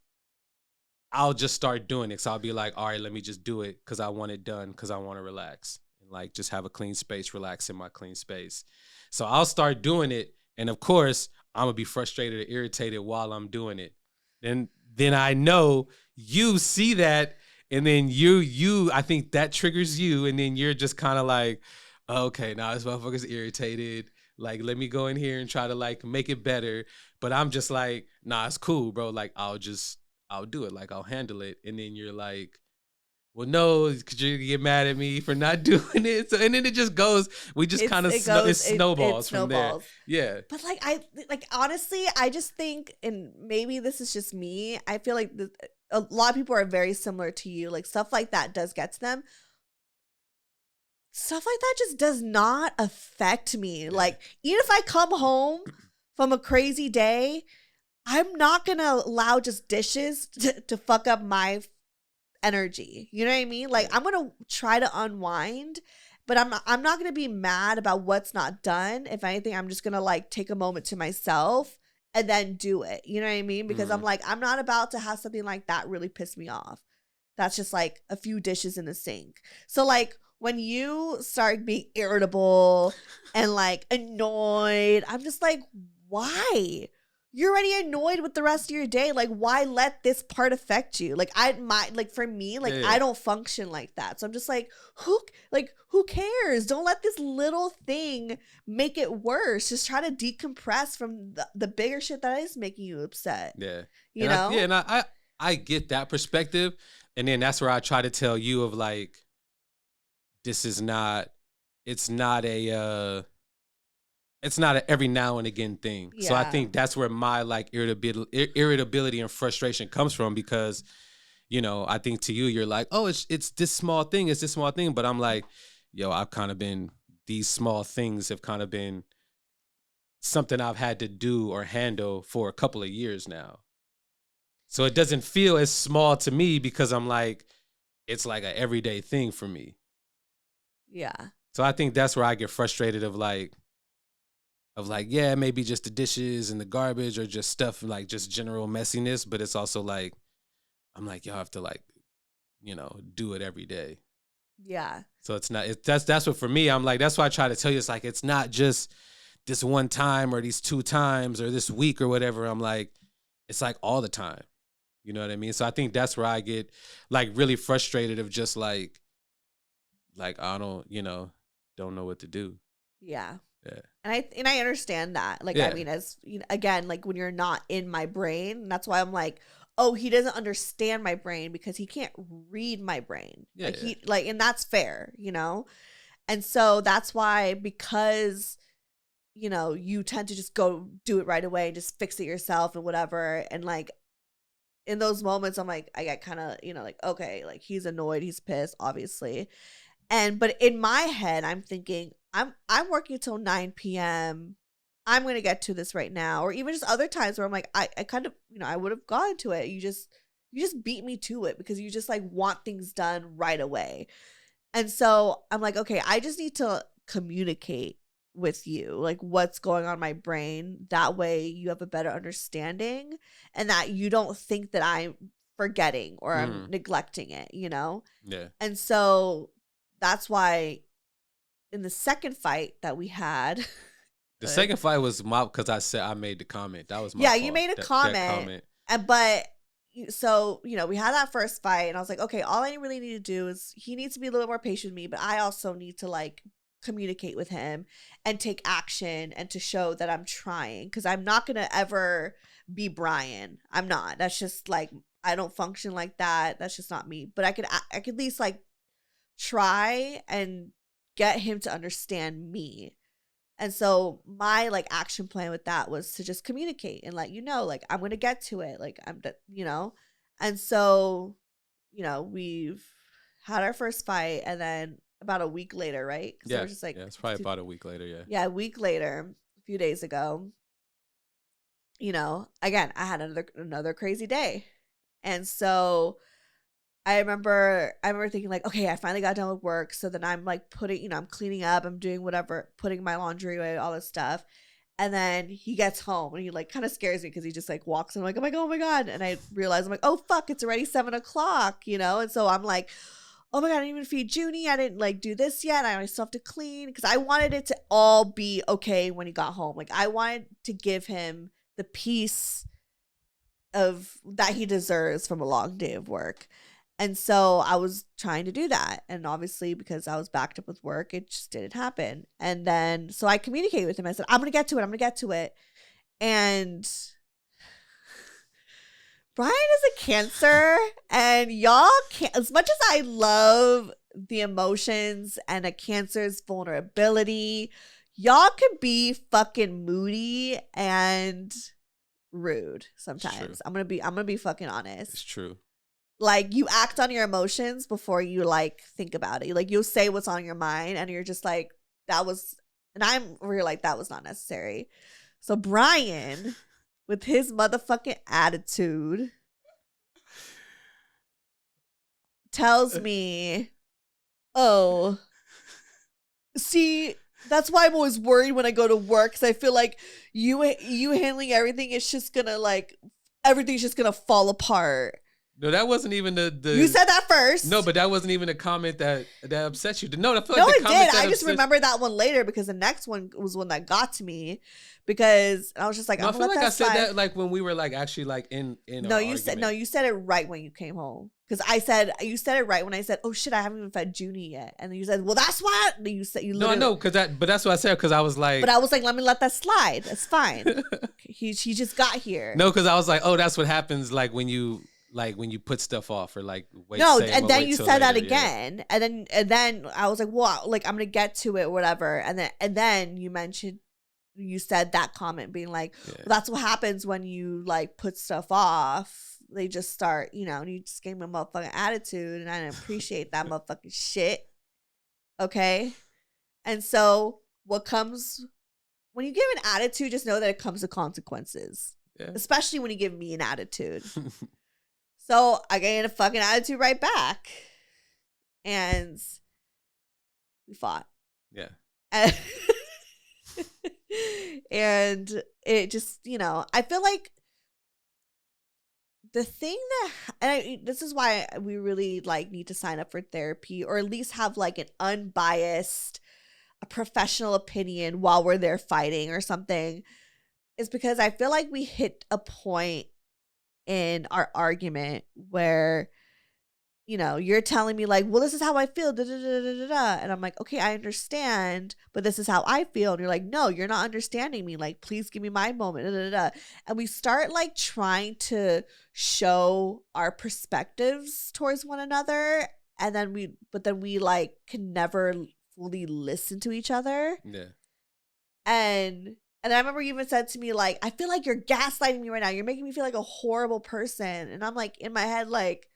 Speaker 2: I'll just start doing it. So I'll be like, all right, let me just do it because I want it done because I want to relax and like just have a clean space, relax in my clean space. So I'll start doing it. And of course, I'm gonna be frustrated or irritated while I'm doing it. Then I know you see that, and then you I think that triggers you, and then you're just kind of like, okay, now this motherfucker's irritated. Like, let me go in here and try to like make it better. But I'm just like, nah, it's cool, bro. Like, I'll do it. Like, I'll handle it. And then you're like, well, no, could you get mad at me for not doing it? So, and then it just goes, we just kind of, it snowballs from there. Yeah.
Speaker 1: But like honestly, I just think, and maybe this is just me, I feel like a lot of people are very similar to you. Like stuff like that does get to them. Stuff like that just does not affect me. Yeah. Like, even if I come home from a crazy day, I'm not going to allow just dishes to fuck up my energy. You know what I mean? Like, I'm going to try to unwind, but I'm not going to be mad about what's not done. If anything, I'm just going to like take a moment to myself and then do it. You know what I mean? Because I'm like, I'm not about to have something like that really piss me off. That's just like a few dishes in the sink. So like, when you start being irritable and like annoyed, I'm just like, why? You're already annoyed with the rest of your day. Like, why let this part affect you? Like, for me, like, yeah. I don't function like that. So I'm just like, who cares? Don't let this little thing make it worse. Just try to decompress from the bigger shit that is making you upset.
Speaker 2: Yeah.
Speaker 1: You know?
Speaker 2: And I get that perspective. And then that's where I try to tell you of like, it's not a every now and again thing. Yeah. So I think that's where my like irritability and frustration comes from because, I think to you, you're like, oh, it's this small thing. It's this small thing. But I'm like, yo, I've kind of been, these small things have kind of been something I've had to do or handle for a couple of years now. So it doesn't feel as small to me because I'm like, it's like an everyday thing for me.
Speaker 1: Yeah.
Speaker 2: So I think that's where I get frustrated of like, yeah, maybe just the dishes and the garbage or just stuff like just general messiness. But it's also like, I'm like, y'all have to like, do it every day.
Speaker 1: Yeah.
Speaker 2: So it's not, that's what for me, I'm like, that's why I try to tell you, it's like, it's not just this one time or these 2 times or this week or whatever. I'm like, it's like all the time. You know what I mean? So I think that's where I get like really frustrated of just like I don't know what to do.
Speaker 1: Yeah.
Speaker 2: Yeah.
Speaker 1: And I understand that. Like, yeah. I mean, as again, like when you're not in my brain, that's why I'm like, oh, he doesn't understand my brain because he can't read my brain. Yeah, like and that's fair, And so that's why, because you tend to just go do it right away and just fix it yourself and whatever. And like in those moments, I'm like, I get kind of, like, okay, like he's annoyed, he's pissed, obviously. But in my head, I'm thinking, I'm working till 9 p.m. I'm going to get to this right now. Or even just other times where I'm like, I kind of, I would have gone to it. You just beat me to it because you just like want things done right away. And so I'm like, okay, I just need to communicate with you, like what's going on in my brain. That way you have a better understanding and that you don't think that I'm forgetting or I'm neglecting it,
Speaker 2: Yeah.
Speaker 1: And so that's why in the second fight that we had,
Speaker 2: the second fight was because I said I made the comment. That was my
Speaker 1: fault.
Speaker 2: You
Speaker 1: made a comment. But so we had that first fight, and I was like, okay, all I really need to do is he needs to be a little more patient with me, but I also need to like communicate with him and take action and to show that I'm trying, because I'm not gonna ever be Bryan. I'm not. That's just like, I don't function like that. That's just not me. But I could at least like try and get him to understand me. And so my like action plan with that was to just communicate and let you know, like, I'm gonna get to it, like, and so, we've had our first fight, and then about a week later, right?
Speaker 2: Yeah, just like, it's probably about a week later.
Speaker 1: Yeah, a week later, a few days ago, again, I had another crazy day. And so I remember thinking like, okay, I finally got done with work. So then I'm like I'm cleaning up, I'm doing whatever, putting my laundry away, all this stuff. And then he gets home and he like kind of scares me because he just like walks and I'm like, oh my God. And I realize I'm like, oh fuck, it's already 7:00, And so I'm like, oh my God, I didn't even feed Junie. I didn't like do this yet. I still have to clean, because I wanted it to all be okay when he got home. Like, I wanted to give him the peace of that he deserves from a long day of work. And so I was trying to do that. And obviously, because I was backed up with work, it just didn't happen. And then, so I communicated with him. I said, I'm going to get to it. I'm going to get to it. And Bryan is a Cancer. And y'all can't, as much as I love the emotions and a Cancer's vulnerability, y'all can be fucking moody and rude sometimes. I'm gonna be fucking honest.
Speaker 2: It's true.
Speaker 1: Like, you act on your emotions before you like think about it. Like, you'll say what's on your mind and you're just like, that was, and I'm really like, that was not necessary. So Bryan, with his motherfucking attitude, tells me, oh, see, that's why I'm always worried when I go to work, because I feel like you handling everything is just gonna like, everything's just gonna fall apart.
Speaker 2: No, that wasn't even the.
Speaker 1: You said that first.
Speaker 2: No, but that wasn't even a comment that upset you. No, I feel
Speaker 1: no,
Speaker 2: like
Speaker 1: it did. I just remember that one later, because the next one was one that got to me, because I was just like,
Speaker 2: no, I feel like I said that like when we were like actually like in.
Speaker 1: No, you said it right when you came home, because you said it right when I said, oh shit, I haven't even fed Junie yet, and then you said, well, that's why you said you.
Speaker 2: No, I know, but that's what I said, because I was like.
Speaker 1: But I was like, let me let that slide. That's fine. he just got here.
Speaker 2: No, because I was like, oh, that's what happens like when you. Like when you put stuff off or like wait.
Speaker 1: No, and then you said that again, yeah. and then I was like, well, like I'm gonna get to it, whatever. And then you said that comment being like, yeah. Well, that's what happens when you like put stuff off. They just start, and you just gave me a motherfucking attitude, and I didn't appreciate that motherfucking shit. Okay, and so what comes when you give an attitude? Just know that it comes with consequences, yeah. Especially when you give me an attitude. So I gained a fucking attitude right back. And we fought.
Speaker 2: Yeah.
Speaker 1: And it just, I feel like the thing this is why we really like need to sign up for therapy, or at least have like an unbiased, a professional opinion while we're there fighting or something, is because I feel like we hit a point in our argument where, you're telling me like, well, this is how I feel, da, da, da, da, da, da. And I'm like, okay, I understand, but this is how I feel. And you're like, no, you're not understanding me. Like, please give me my moment. Da, da, da. And we start like trying to show our perspectives towards one another. And then we like can never fully listen to each other.
Speaker 2: Yeah.
Speaker 1: And I remember you even said to me, like, I feel like you're gaslighting me right now. You're making me feel like a horrible person. And I'm like, in my head, like,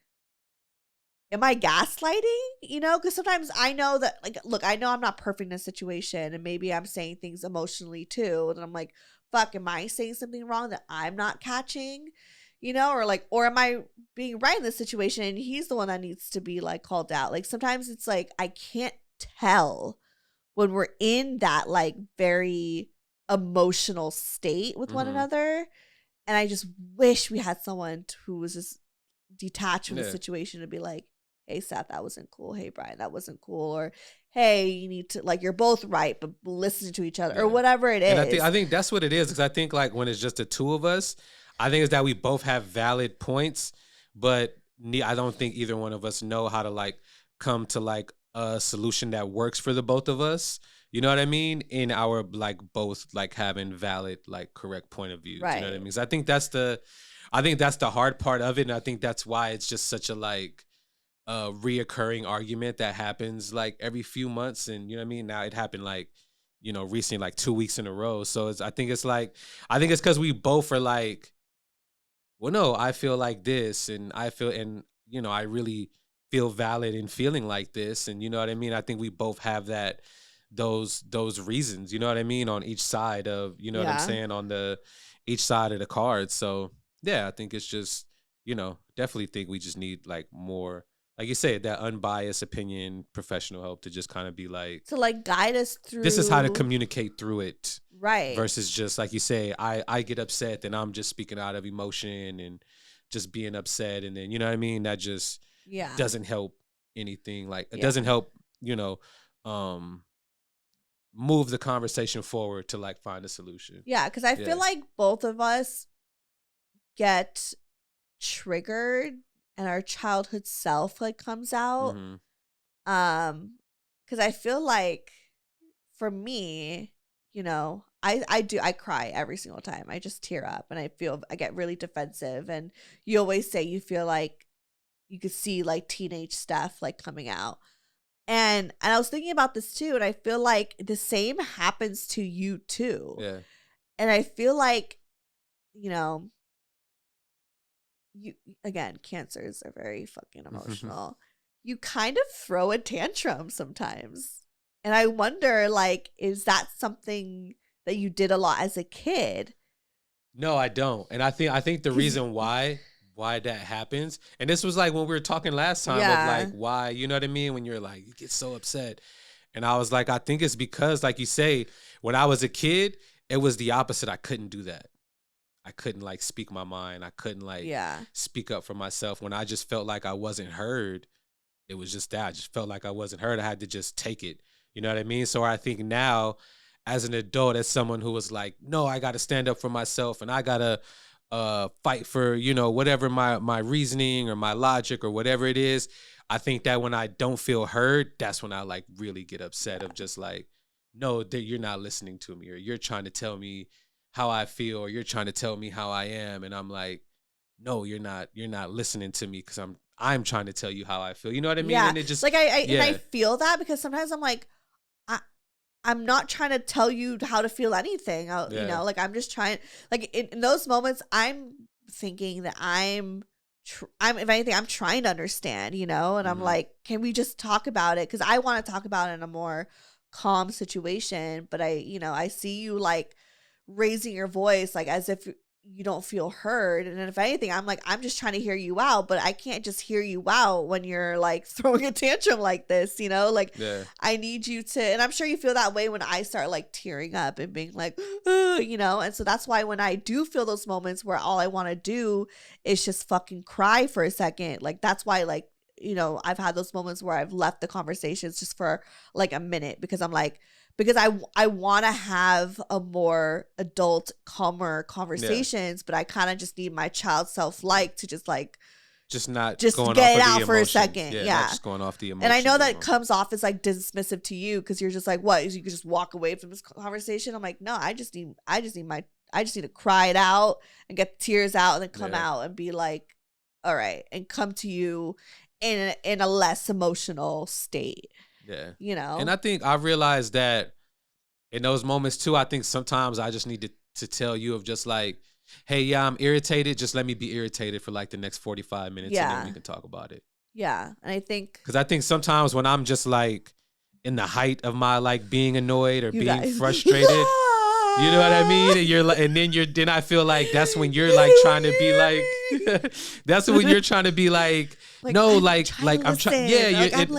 Speaker 1: am I gaslighting? Because sometimes I know that, like, look, I know I'm not perfect in a situation, and maybe I'm saying things emotionally too. And I'm like, fuck, am I saying something wrong that I'm not catching? Or am I being right in this situation and he's the one that needs to be like called out? Like, sometimes it's like, I can't tell when we're in that like very emotional state with one another, and I just wish we had someone who was just detached from the situation to be like, hey Seth, that wasn't cool, hey Bryan, that wasn't cool, or hey, you need to, like, you're both right, but listen to each other, or whatever it is.
Speaker 2: And I think that's what it is, because I think like when it's just the two of us, I think it's that we both have valid points, but I don't think either one of us know how to like come to like a solution that works for the both of us. You know what I mean? In our like both like having valid like correct point of views. You know what I
Speaker 1: Right.
Speaker 2: mean? 'Cause I think that's the hard part of it, and I think that's why it's just such a like reoccurring argument that happens like every few months. And you know what I mean? Now it happened like, you know, recently, like 2 weeks in a row. So I think it's like, I think it's because we both are like, well, no, I feel like this, and you know, I really feel valid in feeling like this. And you know what I mean? I think we both have those reasons, you know what I mean, on each side of, you know what I'm
Speaker 1: Yeah.
Speaker 2: saying, on the each side of the card. So yeah, I think it's just, you know, definitely think we just need like more, like you said, that unbiased opinion, professional help to just kind of be like,
Speaker 1: To like guide us
Speaker 2: this is how to
Speaker 1: through.
Speaker 2: communicate through it,
Speaker 1: Right.
Speaker 2: versus just like you say, I get upset, then I'm just speaking out of emotion and just being upset, and then you know what I mean, that just
Speaker 1: Yeah.
Speaker 2: doesn't help anything. Like it
Speaker 1: Yeah.
Speaker 2: doesn't help, you know, move the conversation forward to like find a solution.
Speaker 1: Yeah, because I feel like both of us get triggered and our childhood self like comes out.
Speaker 2: Mm-hmm.
Speaker 1: Because I feel like for me, you know, I cry every single time. I just tear up and I get really defensive. And you always say you feel like you could see like teenage stuff like coming out. And I was thinking about this too, and I feel like the same happens to you too.
Speaker 2: Yeah.
Speaker 1: And I feel like, you know, you again, cancers are very fucking emotional. You kind of throw a tantrum sometimes. And I wonder, like, is that something that you did a lot as a kid?
Speaker 2: No, I don't. And I think the reason why that happens, and this was like when we were talking last time of like why, you know what I mean, when you're like, you get so upset. And I was like, I think it's because, like you say, when I was a kid, it was the opposite. I couldn't do that. I couldn't like speak my mind. I couldn't like speak up for myself. When I just felt like I wasn't heard, it was just that. I just felt like I wasn't heard. I had to just take it. You know what I mean? So I think now, as an adult, as someone who was like, no, I got to stand up for myself, and I got to fight for, you know, whatever my reasoning or my logic or whatever it is. I think that when I don't feel heard, that's when I like really get upset of just like, no, that you're not listening to me, or you're trying to tell me how I feel, or you're trying to tell me how I am. And I'm like, no, you're not listening to me, because I'm trying to tell you how I feel. You know what I mean?
Speaker 1: Yeah.
Speaker 2: And it just
Speaker 1: like and I feel that because sometimes I'm like, I'm not trying to tell you how to feel anything. You know, like I'm just trying, like in those moments, I'm thinking that I'm if anything, I'm trying to understand, you know, and I'm like, can we just talk about it? Because I want to talk about it in a more calm situation. But I see you like raising your voice, like as if you don't feel heard. And if anything, I'm like, I'm just trying to hear you out, but I can't just hear you out when you're like throwing a tantrum like this, you know, like I need you to, and I'm sure you feel that way when I start like tearing up and being like, you know, and so that's why when I do feel those moments where all I want to do is just fucking cry for a second, like that's why, like, you know, I've had those moments where I've left the conversations just for like a minute, because I'm like, because I want to have a more adult, calmer conversations, but I kind of just need my child self like to just like
Speaker 2: not
Speaker 1: just
Speaker 2: going
Speaker 1: get
Speaker 2: off
Speaker 1: it
Speaker 2: of
Speaker 1: out
Speaker 2: the
Speaker 1: for a
Speaker 2: emotions.
Speaker 1: second.
Speaker 2: Not just going off the emotions.
Speaker 1: And I know that comes off as like dismissive to you, because you're just like, what? You could just walk away from this conversation. I'm like, no, I just need to cry it out and get the tears out and then come out and be like, all right, and come to you in a less emotional state.
Speaker 2: Yeah.
Speaker 1: You know?
Speaker 2: And I think I realized that in those moments too, I think sometimes I just need to tell you of just like, hey, yeah, I'm irritated. Just let me be irritated for like the next 45 minutes and then we can talk about it.
Speaker 1: Yeah. And I think,
Speaker 2: because I think sometimes when I'm just like in the height of my like being annoyed or being frustrated, you know what I mean? And then I feel like that's when you're like trying to be like, that's when you're trying to be like no, like I'm trying. Yeah,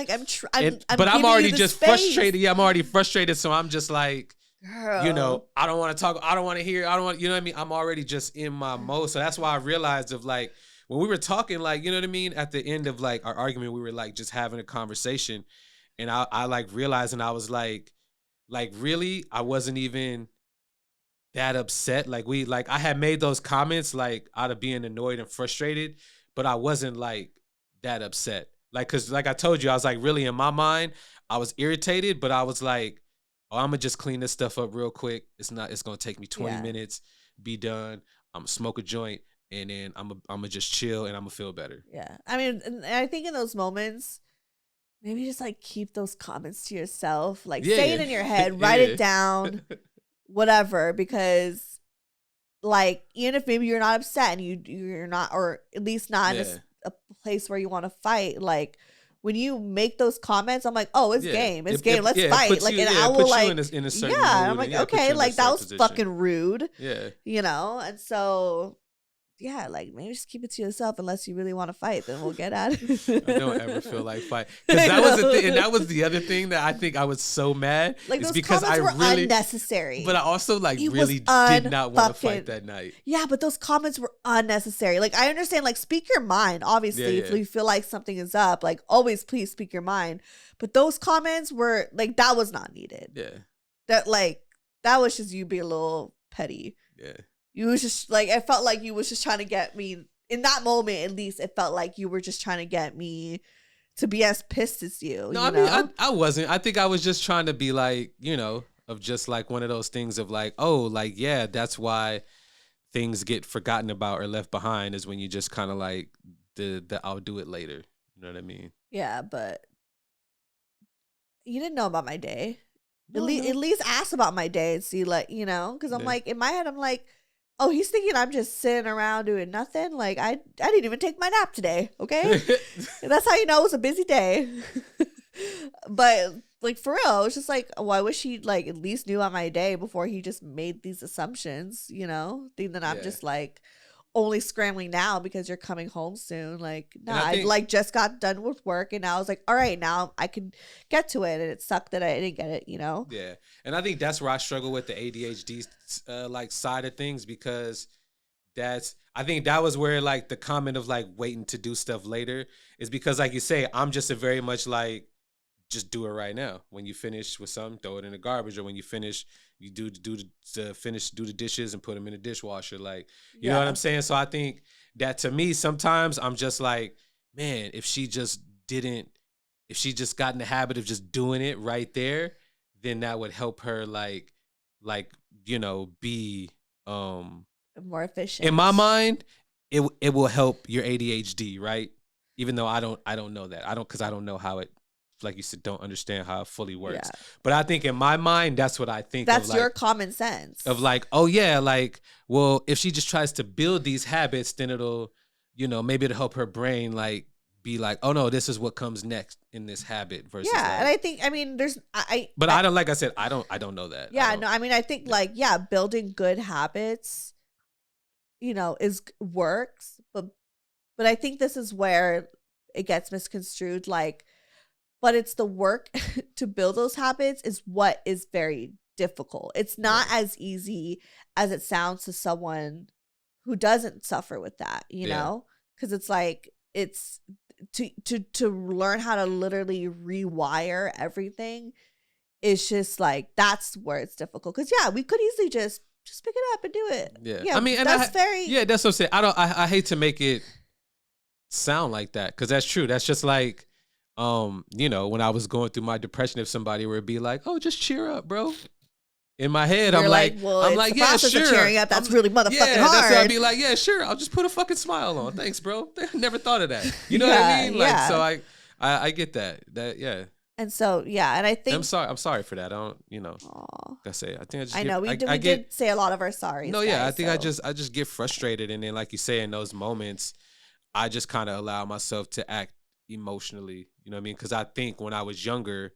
Speaker 2: but I'm already just frustrated. Yeah, I'm already frustrated. So I'm just like, girl, you know, I don't want to talk. I don't want to hear. I don't want. You know what I mean? I'm already just in my mode. So that's why I realized of like when we were talking, like, you know what I mean? At the end of like our argument, we were like just having a conversation, and I like realized, and I was like really, I wasn't even that upset. Like I had made those comments like out of being annoyed and frustrated, but I wasn't like that upset. Like, cause like I told you, I was like, really in my mind, I was irritated, but I was like, oh, I'm gonna just clean this stuff up real quick. It's gonna take me 20 minutes, be done. I'm gonna smoke a joint, and then I'm gonna just chill, and I'm gonna feel better.
Speaker 1: Yeah. I mean, and I think in those moments, maybe just like keep those comments to yourself. Like say it in your head, write it down, whatever, because like even if maybe you're not upset and you're not, or at least not in a place where you want to fight, like when you make those comments, I'm like, oh, it's game. It's game. Let's fight. Like, and I will like,
Speaker 2: in a certain
Speaker 1: mood, I'm like, okay, like that was position. Fucking rude.
Speaker 2: Yeah.
Speaker 1: You know? And so, yeah, like maybe just keep it to yourself unless you really want to fight, then we'll get at it.
Speaker 2: I don't ever feel like fight. Because that was the thing, and that was the other thing that I think I was so mad.
Speaker 1: Like those because comments were unnecessary.
Speaker 2: But I also like really did not want to fight that night.
Speaker 1: Yeah, but those comments were unnecessary. Like I understand, like speak your mind, obviously, if you feel like something is up, like always please speak your mind. But those comments were like that was not needed.
Speaker 2: Yeah.
Speaker 1: That was just you being a little petty.
Speaker 2: Yeah.
Speaker 1: You was just like, I felt like you was just trying to get me, in that moment at least, it felt like you were just trying to get me to be as pissed as you.
Speaker 2: No, I mean, I wasn't. I think I was just trying to be like, you know, of just like one of those things of like, oh, like, yeah, that's why things get forgotten about or left behind is when you just kind of like the I'll do it later. You know what I mean?
Speaker 1: Yeah, but you didn't know about my day.
Speaker 2: No,
Speaker 1: at least ask about my day and see, like, you know, because I'm like, in my head, I'm like, oh, he's thinking I'm just sitting around doing nothing. Like, I didn't even take my nap today, okay? That's how you know it was a busy day. But, like, for real, it's just like, well, I wish he, like, at least knew about my day before he just made these assumptions, you know? Think that I'm just, like, only scrambling now because you're coming home soon. Like, no, I like just got done with work and I was like, all right, now I can get to it. And it sucked that I didn't get it, you know?
Speaker 2: Yeah. And I think that's where I struggle with the ADHD like side of things, because I think that was where like the comment of like waiting to do stuff later is because, like you say, I'm just a very much like, just do it right now. When you finish with something, throw it in the garbage, or when you finish, you do the dishes and put them in the dishwasher. Like, you know what I'm saying? So I think that to me, sometimes I'm just like, man, if she just got in the habit of just doing it right there, then that would help her like, you know, be
Speaker 1: more efficient.
Speaker 2: In my mind, it will help your ADHD, right? Even though I don't know that. Because I don't know how it, like you said, don't understand how it fully works. Yeah. But I think in my mind, that's what I think.
Speaker 1: That's
Speaker 2: of like,
Speaker 1: your common sense.
Speaker 2: Of like, oh yeah, like, well, if she just tries to build these habits, then it'll, you know, maybe it'll help her brain like be like, oh no, this is what comes next in this habit versus.
Speaker 1: Yeah,
Speaker 2: like,
Speaker 1: and I think, I mean, there's
Speaker 2: But I don't, like I said, I don't know that.
Speaker 1: Yeah, no, I mean, I think like, yeah, building good habits, you know, works, but I think this is where it gets misconstrued, like. But it's the work to build those habits is what is very difficult. It's not as easy as it sounds to someone who doesn't suffer with that, you know? Because it's like, it's to learn how to literally rewire everything. It's just like, that's where it's difficult. Because we could easily just pick it up and do it.
Speaker 2: Yeah, I mean, and that's what I'm saying. I hate to make it sound like that, because that's true. That's just like, you know, when I was going through my depression, if somebody were to be like, "Oh, just cheer up, bro." In my head,
Speaker 1: You're
Speaker 2: I'm like,
Speaker 1: well,
Speaker 2: yeah, sure.
Speaker 1: Cheering up, that's really motherfucking hard.
Speaker 2: That's what I'd be like, yeah, sure. I'll just put a fucking smile on. Thanks, bro. I never thought of that. You know what I mean? Like, so I get that.
Speaker 1: And so, and I think
Speaker 2: I'm sorry for that. I don't, you know. Like I say, I think I just.
Speaker 1: We did say a lot of our sorries.
Speaker 2: No, yeah, I think I just get frustrated, and then like you say, in those moments, I just kind of allow myself to act emotionally. You know what I mean? Because I think when I was younger,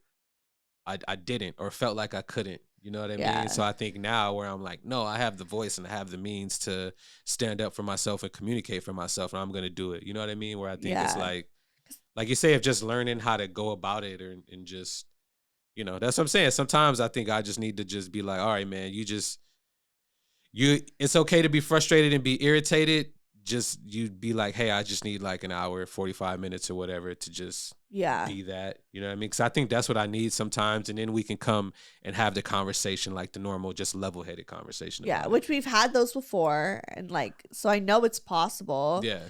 Speaker 2: I didn't, or felt like I couldn't. You know what I mean? So I think now where I'm like, no, I have the voice and I have the means to stand up for myself and communicate for myself, and I'm going to do it. You know what I mean? Where I think it's like you say, of just learning how to go about it, and just, you know, that's what I'm saying. Sometimes I think I just need to just be like, all right, man, it's okay to be frustrated and be irritated. Just you'd be like, hey, I just need like an hour, 45 minutes or whatever to just be that. You know what I mean? Because I think that's what I need sometimes. And then we can come and have the conversation, like the normal, just level-headed conversation.
Speaker 1: Yeah, which we've had those before. And like, so I know it's possible.
Speaker 2: Yeah.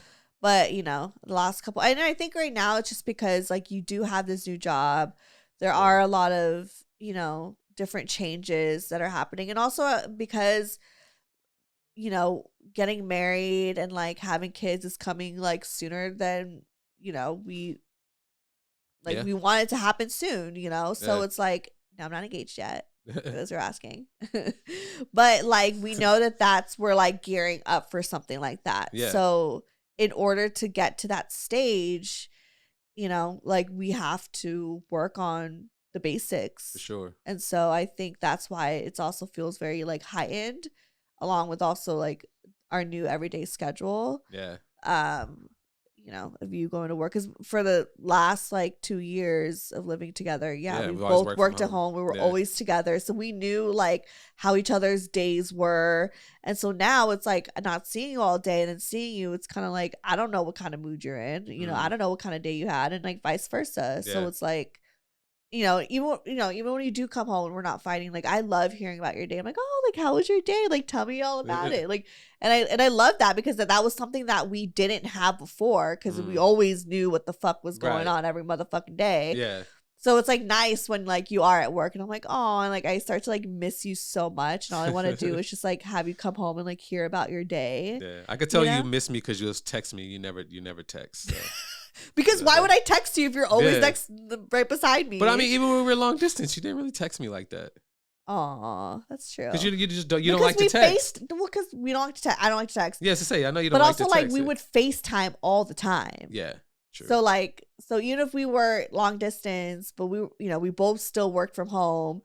Speaker 1: But, the last couple, and I think right now it's just because like you do have this new job. There are a lot of, different changes that are happening. And also because, getting married and like having kids is coming like sooner than, we like we want it to happen soon, So it's like, no, I'm not engaged yet. Those are asking. But like we know that's we're like gearing up for something like that.
Speaker 2: Yeah.
Speaker 1: So in order to get to that stage, like we have to work on the basics.
Speaker 2: For sure.
Speaker 1: And so I think that's why it also feels very like heightened, along with also like our new everyday schedule.
Speaker 2: Yeah.
Speaker 1: Of you going to work, because for the last like 2 years of living together, we both worked at home. We were always together, so we knew like how each other's days were. And so now it's like not seeing you all day and then seeing you, it's kind of like I don't know what kind of mood you're in, I don't know what kind of day you had, and like vice versa. So it's like, even when you do come home and we're not fighting, like I love hearing about your day. I'm like, oh, like how was your day? Like tell me all about it. Like, and I love that because that was something that we didn't have before, because we always knew what the fuck was going on every motherfucking day.
Speaker 2: Yeah.
Speaker 1: So it's like nice when like you are at work and I'm like, oh, and like I start to like miss you so much, and all I want to do is just like have you come home and like hear about your day.
Speaker 2: Yeah, I could tell you miss me because you'll text me. You never text. So.
Speaker 1: Because why would I text you if you're always right beside me?
Speaker 2: But I mean, even when we were long distance, you didn't really text me like that.
Speaker 1: Aw, that's true.
Speaker 2: Because you just don't like to text.
Speaker 1: Because we don't like to text. I don't like to text.
Speaker 2: Yes, to say I know you don't like to text.
Speaker 1: But also like we would FaceTime all the time.
Speaker 2: Yeah, true.
Speaker 1: So even if we were long distance, but we both still worked from home,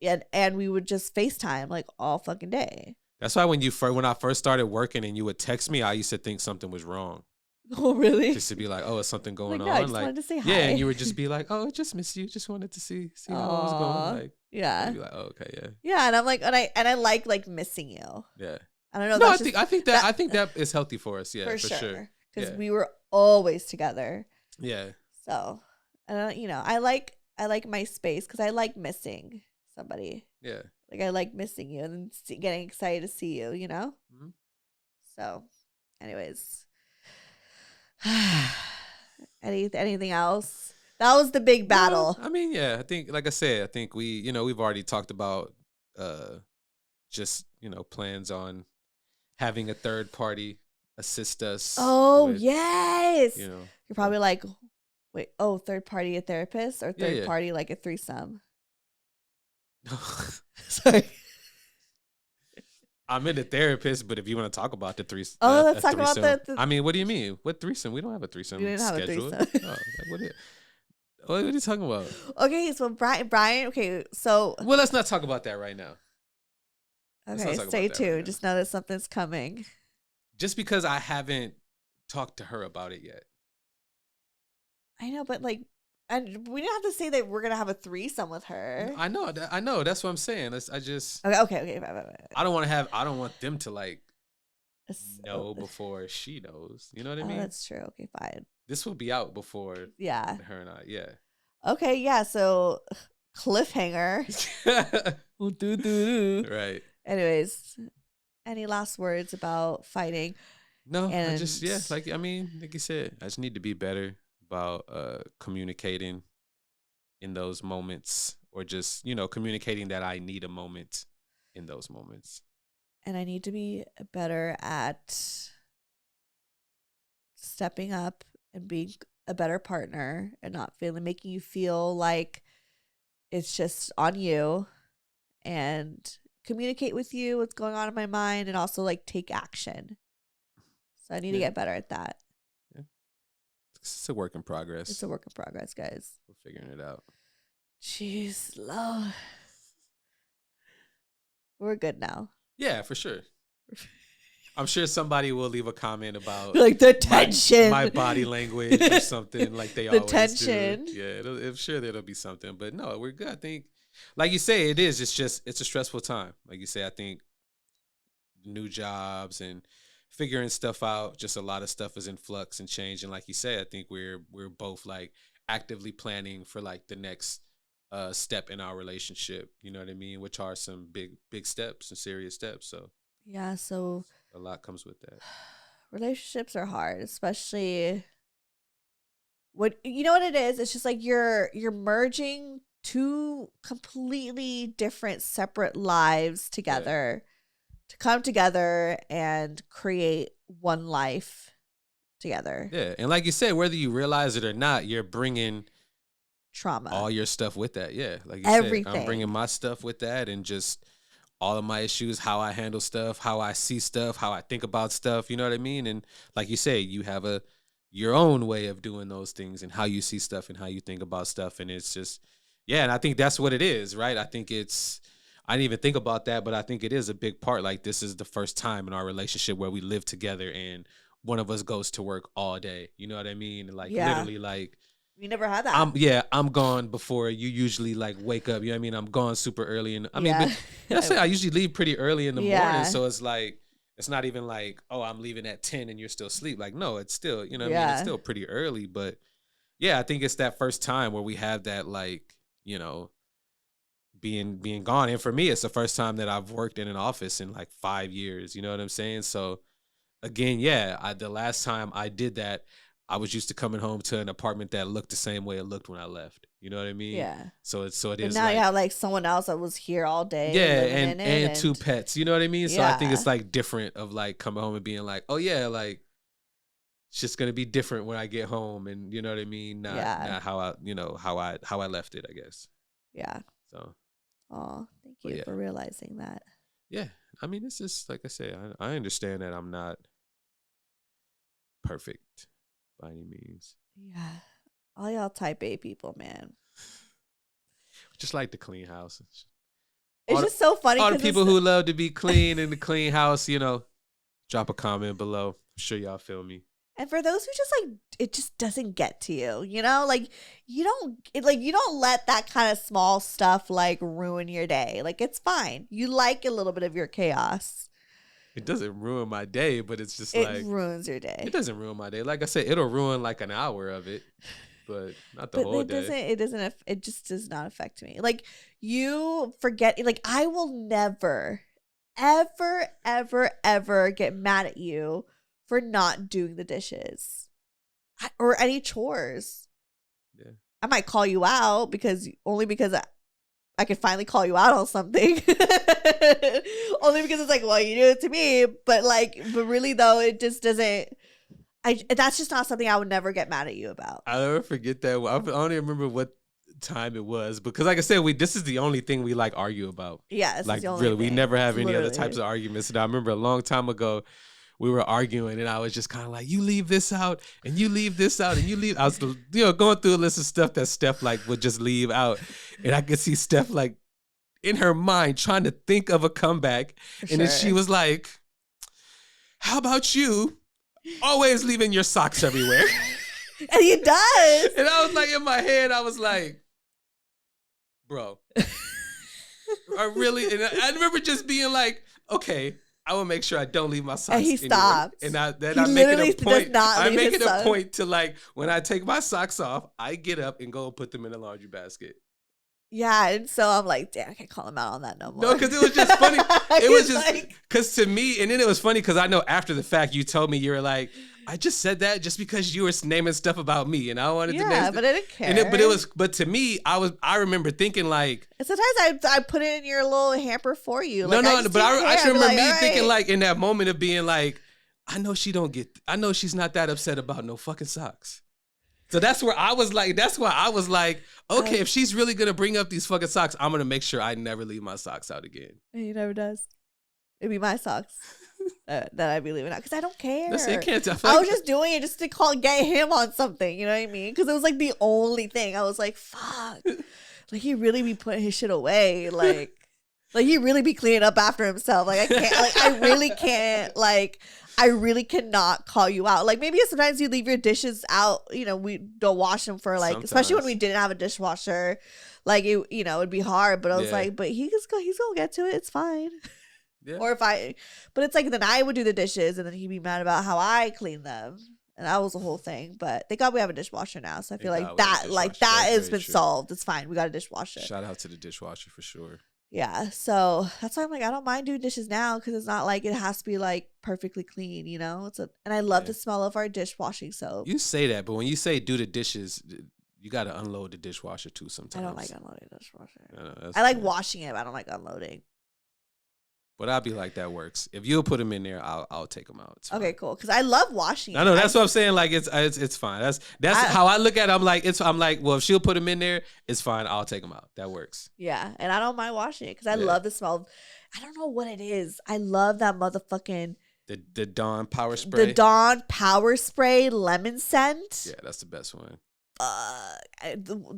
Speaker 1: and we would just FaceTime like all fucking day.
Speaker 2: That's why when I first started working and you would text me, I used to think something was wrong.
Speaker 1: Oh, really?
Speaker 2: Just to be like, oh, is something going on?
Speaker 1: No, I just wanted to say hi.
Speaker 2: Yeah, and you would just be like, oh, I just miss you. Just wanted to see how it was going. Like,
Speaker 1: yeah.
Speaker 2: You'd be like, oh, okay, yeah.
Speaker 1: Yeah, and I'm like, and I like missing you.
Speaker 2: Yeah.
Speaker 1: I don't know.
Speaker 2: No, I think that is healthy for us. Yeah, for sure.
Speaker 1: Because we were always together.
Speaker 2: Yeah.
Speaker 1: So, I like my space because I like missing somebody.
Speaker 2: Yeah.
Speaker 1: Like I like missing you and getting excited to see you. Mm-hmm. So, anyways. Anything else? That was the big battle.
Speaker 2: I mean, yeah, I think, like I said, I think we've already talked about just, plans on having a third party assist us.
Speaker 1: Oh, yes.
Speaker 2: You're
Speaker 1: probably like, wait, third party a therapist or third party like a threesome? Sorry.
Speaker 2: I'm in a therapist, but if you want to talk about the threesome.
Speaker 1: Oh, let's talk about the
Speaker 2: I mean, what do you mean? What threesome? We don't have a threesome.
Speaker 1: We didn't have a threesome.
Speaker 2: What are you talking about?
Speaker 1: Okay, so Bryan, okay, so.
Speaker 2: Well, let's not talk about that right now.
Speaker 1: Okay, stay tuned. Just know that something's coming.
Speaker 2: Just because I haven't talked to her about it yet.
Speaker 1: I know, but like, and we didn't have to say that we're gonna have a threesome with her.
Speaker 2: I know. That's what I'm saying. I just.
Speaker 1: Okay.
Speaker 2: I don't want them to like know before she knows. You know what I mean?
Speaker 1: That's true. Okay, fine.
Speaker 2: This will be out before.
Speaker 1: Yeah.
Speaker 2: Her and I. Yeah.
Speaker 1: Okay. Yeah. So cliffhanger.
Speaker 2: Right.
Speaker 1: Anyways, any last words about fighting?
Speaker 2: No, I just like you said, I just need to be better about communicating in those moments, or just communicating that I need a moment in those moments.
Speaker 1: And I need to be better at stepping up and being a better partner and not making you feel like it's just on you, and communicate with you what's going on in my mind, and also like take action. So I need to get better at that.
Speaker 2: Yeah. It's a work in progress.
Speaker 1: It's a work in progress, guys.
Speaker 2: We're figuring it out.
Speaker 1: Jeez, Lord. We're good now.
Speaker 2: Yeah, for sure. I'm sure somebody will leave a comment about
Speaker 1: like the tension,
Speaker 2: my body language or something like they always
Speaker 1: tension.
Speaker 2: Do. Yeah, I'm sure there'll be something, but no, we're good. I think, like you say, it's a stressful time. Like you say, I think new jobs and figuring stuff out, just a lot of stuff is in flux and change. And like you say, I think we're both like actively planning for like the next step in our relationship. You know what I mean? Which are some big steps and serious steps. So
Speaker 1: yeah, so
Speaker 2: a lot comes with that.
Speaker 1: relationships are hard, especially what you know what it is. It's just like you're merging two completely different, separate lives together to come together and create one life together.
Speaker 2: Yeah, and like you said, whether you realize it or not, you're bringing
Speaker 1: Trauma,
Speaker 2: all your stuff with that. Yeah, like you
Speaker 1: everything.
Speaker 2: said, I'm bringing my stuff with that, and just all of my issues, how I handle stuff, how I see stuff, how I think about stuff. You know what I mean? And like you say, you have your own way of doing those things and how you see stuff and how you think about stuff, and it's just and I think that's what it is, right? I think I didn't even think about that, but I think it is a big part. Like, this is the first time in our relationship where we live together and one of us goes to work all day. You know what I mean? Like, literally, like,
Speaker 1: we never had that.
Speaker 2: I'm gone before you usually like wake up. You know what I mean? I'm gone super early, and I mean, but I say I usually leave pretty early in the morning, so it's like it's not even like, oh, I'm leaving at 10 and you're still asleep. Like, no, it's still, you know what I mean? It's still pretty early, but I think it's that first time where we have that, like, you know, being gone. And for me, it's the first time that I've worked in an office in like 5 years. You know what I'm saying? So again, the last time I did that, I was used to coming home to an apartment that looked the same way it looked when I left. You know what I mean?
Speaker 1: Yeah.
Speaker 2: So it
Speaker 1: but
Speaker 2: is.
Speaker 1: Now you have like someone else that was here all day.
Speaker 2: Yeah, and two pets. You know what I mean? So I think it's
Speaker 1: Yeah.
Speaker 2: like different of like coming home and being like, oh yeah, like it's just gonna be different when I get home, and you know what I mean? Not how I left it, I guess.
Speaker 1: Yeah.
Speaker 2: So.
Speaker 1: Oh, thank you for realizing that.
Speaker 2: Yeah, I mean, it's just like I say, I understand that I'm not perfect by any means.
Speaker 1: Yeah, all y'all type A people, man.
Speaker 2: Just like the clean house.
Speaker 1: It's just so funny.
Speaker 2: All the people who love to be clean in the clean house, you know, drop a comment below. I'm sure y'all feel me.
Speaker 1: And for those who just like, it just doesn't get to you, you know, like you don't let that kind of small stuff like ruin your day. Like, it's fine. You like a little bit of your chaos.
Speaker 2: It doesn't ruin my day, but it's just
Speaker 1: it ruins your day.
Speaker 2: It doesn't ruin my day. Like I said, it'll ruin like an hour of it, but not the whole day.
Speaker 1: It just does not affect me. Like, you forget, like, I will never, ever, ever, ever get mad at you for not doing the dishes or any chores.
Speaker 2: Yeah.
Speaker 1: I might call you out because I could finally call you out on something. Only because it's like, well, you do it to me. But really though, it just doesn't. That's just not something I would never get mad at you about.
Speaker 2: I'll never forget that. I don't even remember what time it was, because like I said, this is the only thing we like argue about.
Speaker 1: Yeah,
Speaker 2: like really, we never have any other types of arguments. And I remember a long time ago, we were arguing, and I was just kind of like, you leave this out, and you leave this out, and you leave. I was, going through a list of stuff that Steph like would just leave out, and I could see Steph like in her mind trying to think of a comeback, and then she was like, "How about you always leaving your socks everywhere?"
Speaker 1: And he does.
Speaker 2: And I was like, in my head, I was like, "Bro, I really?" And I remember just being like, "Okay, I will make sure I don't leave my socks."
Speaker 1: And he stopped.
Speaker 2: And I make it a point. I make it a
Speaker 1: socks.
Speaker 2: point to, like, when I take my socks off, I get up and go and put them in the laundry basket.
Speaker 1: Yeah, and so I'm like, damn, I can't call him out on that no more.
Speaker 2: No, because it was just funny. It was just because to me, and then it was funny because I know after the fact you told me, you were like, I just said that just because you were naming stuff about me, and I wanted to name stuff.
Speaker 1: But I didn't care.
Speaker 2: But to me, I remember thinking like,
Speaker 1: and sometimes I put it in your little hamper for you. Like,
Speaker 2: I just remember me thinking like in that moment of being like, I know she's not that upset about no fucking socks. So that's why I was like, okay, if she's really gonna bring up these fucking socks, I'm gonna make sure I never leave my socks out again.
Speaker 1: And he never does. It'd be my socks that I'd be leaving out because I don't care.
Speaker 2: Listen, it can't
Speaker 1: I was just doing it just to get him on something. You know what I mean? Because it was like the only thing. I was like, fuck. Like, he really be putting his shit away. Like he really be cleaning up after himself. Like, I can't. Like, I really can't. Like, I really cannot call you out. Like, maybe sometimes you leave your dishes out. You know, we don't wash them for like, especially when we didn't have a dishwasher. Like, it'd be hard. But I was like, but he's gonna get to it. It's fine. Yeah. But it's like, then I would do the dishes and then he'd be mad about how I clean them. And that was the whole thing. But thank God we have a dishwasher now. So I feel like that has been solved. It's fine. We got a dishwasher.
Speaker 2: Shout out to the dishwasher for sure.
Speaker 1: Yeah, so that's why I'm like, I don't mind doing dishes now because it's not like it has to be like perfectly clean, you know. And I love
Speaker 2: Yeah.
Speaker 1: the smell of our dishwashing soap.
Speaker 2: You say that, but when you say do the dishes, you got to unload the dishwasher too
Speaker 1: I don't like
Speaker 2: sometimes.
Speaker 1: unloading the dishwasher.
Speaker 2: That's
Speaker 1: I like
Speaker 2: fair.
Speaker 1: washing it, but I don't like unloading.
Speaker 2: But I'll be like, that works. If you'll put them in there, I'll take them out. It's
Speaker 1: Okay,
Speaker 2: fine.
Speaker 1: cool. Because I love washing it.
Speaker 2: I know that's what I'm saying. Like it's fine. That's how I look at it. I'm like, well, if she'll put them in there, it's fine. I'll take them out. That works.
Speaker 1: Yeah, and I don't mind washing it because I love the smell. I don't know what it is. I love that motherfucking
Speaker 2: the Dawn power spray.
Speaker 1: The Dawn power spray lemon scent.
Speaker 2: Yeah, that's the best one.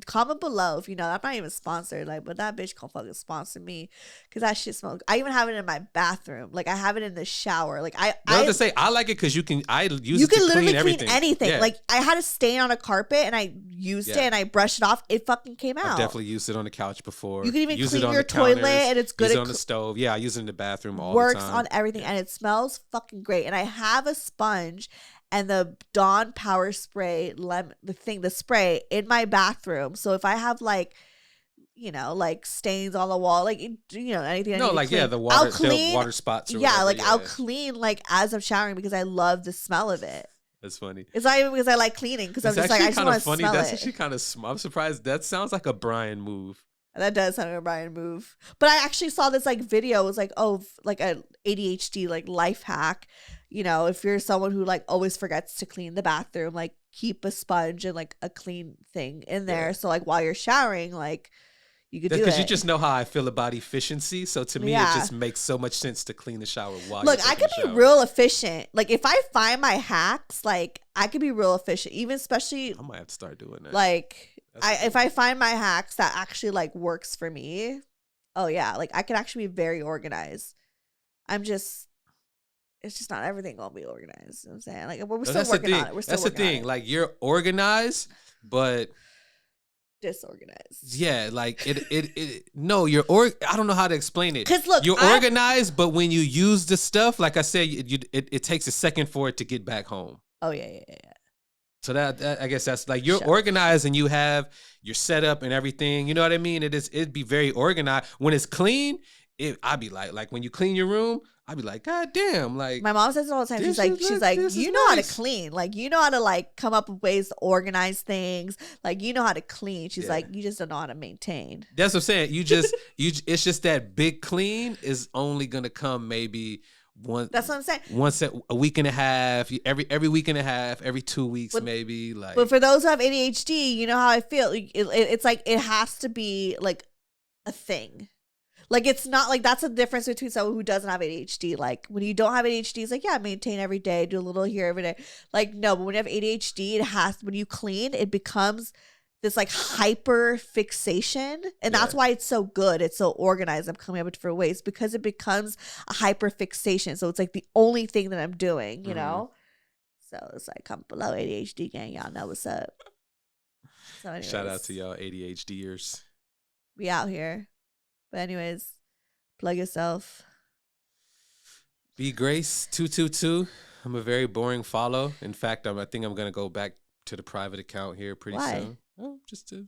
Speaker 1: Comment below if you know. I'm not even sponsored, like, but that bitch can fucking sponsor me because that shit smells. I even have it in my bathroom. Like, I have it in the shower. Like, I
Speaker 2: have to say, I like it because you can. I use
Speaker 1: you
Speaker 2: it
Speaker 1: can
Speaker 2: to
Speaker 1: literally
Speaker 2: clean everything.
Speaker 1: Anything.
Speaker 2: Yeah.
Speaker 1: Like, I had a stain on a carpet and I used it and I brushed it off. It fucking came out.
Speaker 2: I've definitely used it on the couch before.
Speaker 1: You can even
Speaker 2: use
Speaker 1: clean
Speaker 2: it on
Speaker 1: your
Speaker 2: the
Speaker 1: toilet
Speaker 2: counters,
Speaker 1: and it's good.
Speaker 2: Use it on the stove. Yeah, I use it in the bathroom all the time.
Speaker 1: Works on everything and it smells fucking great. And I have a sponge and the Dawn power spray the spray in my bathroom. So if I have like, you know, like stains on the wall, like, you know, anything.
Speaker 2: No, like,
Speaker 1: clean,
Speaker 2: the water spots. Or
Speaker 1: yeah,
Speaker 2: whatever,
Speaker 1: like I'll clean like as I'm showering because I love the smell of it.
Speaker 2: That's funny.
Speaker 1: It's not even because I like cleaning because I'm just like, I just want to smell
Speaker 2: That's
Speaker 1: it.
Speaker 2: actually kind of I'm surprised. That sounds like a Bryan move.
Speaker 1: That does sound like a Bryan move. But I actually saw this like video. It was like, oh, like a ADHD like life hack. You know, if you're someone who like always forgets to clean the bathroom, like keep a sponge and like a clean thing in there. Yeah. So like while you're showering, like you could do it.
Speaker 2: Because you just know how I feel about efficiency. So to me, it just makes so much sense to clean the shower while you're taking
Speaker 1: I could be real efficient. Like if I find my hacks, like I could be real efficient, even especially.
Speaker 2: I might have to start doing that.
Speaker 1: Like if I find my hacks that actually like works for me, oh yeah, like I could actually be very organized. It's just not everything gonna be organized. You know what I'm saying? Like we're still working on it. We're still
Speaker 2: That's the thing. Like you're organized, but
Speaker 1: disorganized.
Speaker 2: Yeah, like no, I don't know how to explain it.
Speaker 1: 'Cause look,
Speaker 2: you're organized, but when you use the stuff, like I said, it takes a second for it to get back home.
Speaker 1: Oh yeah.
Speaker 2: So that I guess that's like you're organized and you have your setup and everything. You know what I mean? It'd be very organized. When it's clean, I'd be like when you clean your room, I'd be like, God damn, like
Speaker 1: my mom says it all the time. She's like, you know how to clean. Like you know how to like come up with ways to organize things. Like you know how to clean. She's like, you just don't know how to maintain.
Speaker 2: That's what I'm saying. It's just that big clean is only gonna come maybe one.
Speaker 1: That's what I'm saying.
Speaker 2: Once a week and a half, every week and a half, every 2 weeks maybe. Like,
Speaker 1: but for those who have ADHD, you know how I feel. It's like it has to be like a thing. Like it's not like that's the difference between someone who doesn't have ADHD. Like when you don't have ADHD, it's like, yeah, maintain every day, do a little here every day. Like no, but when you have ADHD, when you clean, it becomes this like hyper fixation. And that's why it's so good. It's so organized. I'm coming up with different ways because it becomes a hyper fixation. So it's like the only thing that I'm doing, you know? So it's like, come below ADHD gang. Y'all know what's up. So anyways,
Speaker 2: shout out to y'all ADHDers.
Speaker 1: We out here. But anyways, plug yourself.
Speaker 2: Be Grace 222. I'm a very boring follow. In fact, I think I'm gonna go back to the private account here pretty soon. Oh, just to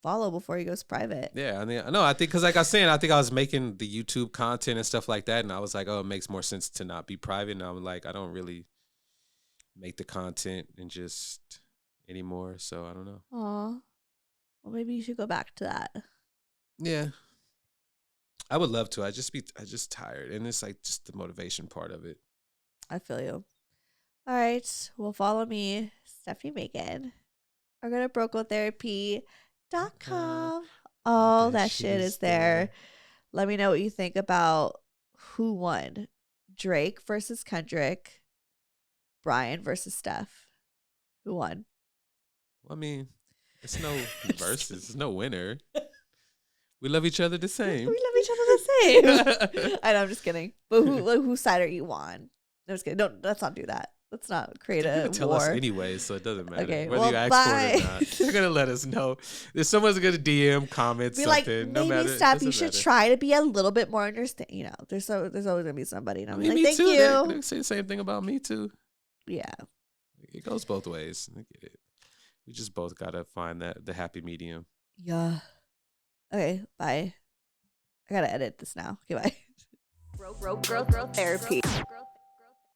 Speaker 1: follow before he goes private.
Speaker 2: Yeah, I mean, I think because like I was saying, I think I was making the YouTube content and stuff like that, and I was like, oh, it makes more sense to not be private. And I'm like, I don't really make the content and just anymore, so I don't know.
Speaker 1: Aw, well, maybe you should go back to that.
Speaker 2: Yeah, I would love to. I just tired, and it's like just the motivation part of it.
Speaker 1: I feel you. All right, well, follow me, Stephanie Megan. Or go to brocotherapy.com. All that shit is there. Let me know what you think about who won. Drake versus Kendrick. Bryan versus Steph. Who won?
Speaker 2: Well, I mean, it's no versus. It's no winner. We love each other the same.
Speaker 1: We love each other the same. I know, I'm just kidding. But whose side are you on? I'm just kidding. No, let's not do that. Let's not create a war.
Speaker 2: Tell us anyway, so it doesn't matter.
Speaker 1: Okay,
Speaker 2: whether you ask for it or not. They're gonna let us know. If someone's gonna DM, comment
Speaker 1: be
Speaker 2: something.
Speaker 1: Like,
Speaker 2: no
Speaker 1: maybe
Speaker 2: matter.
Speaker 1: Steph, you should try to be a little bit more understanding. You know, there's always gonna be somebody. And I'm like, thank
Speaker 2: too.
Speaker 1: you.
Speaker 2: They say the same thing about me too.
Speaker 1: Yeah,
Speaker 2: it goes both ways. I get it. We just both gotta find the happy medium.
Speaker 1: Yeah. Okay. Bye. I gotta edit this now. Okay, bye. Growth therapy.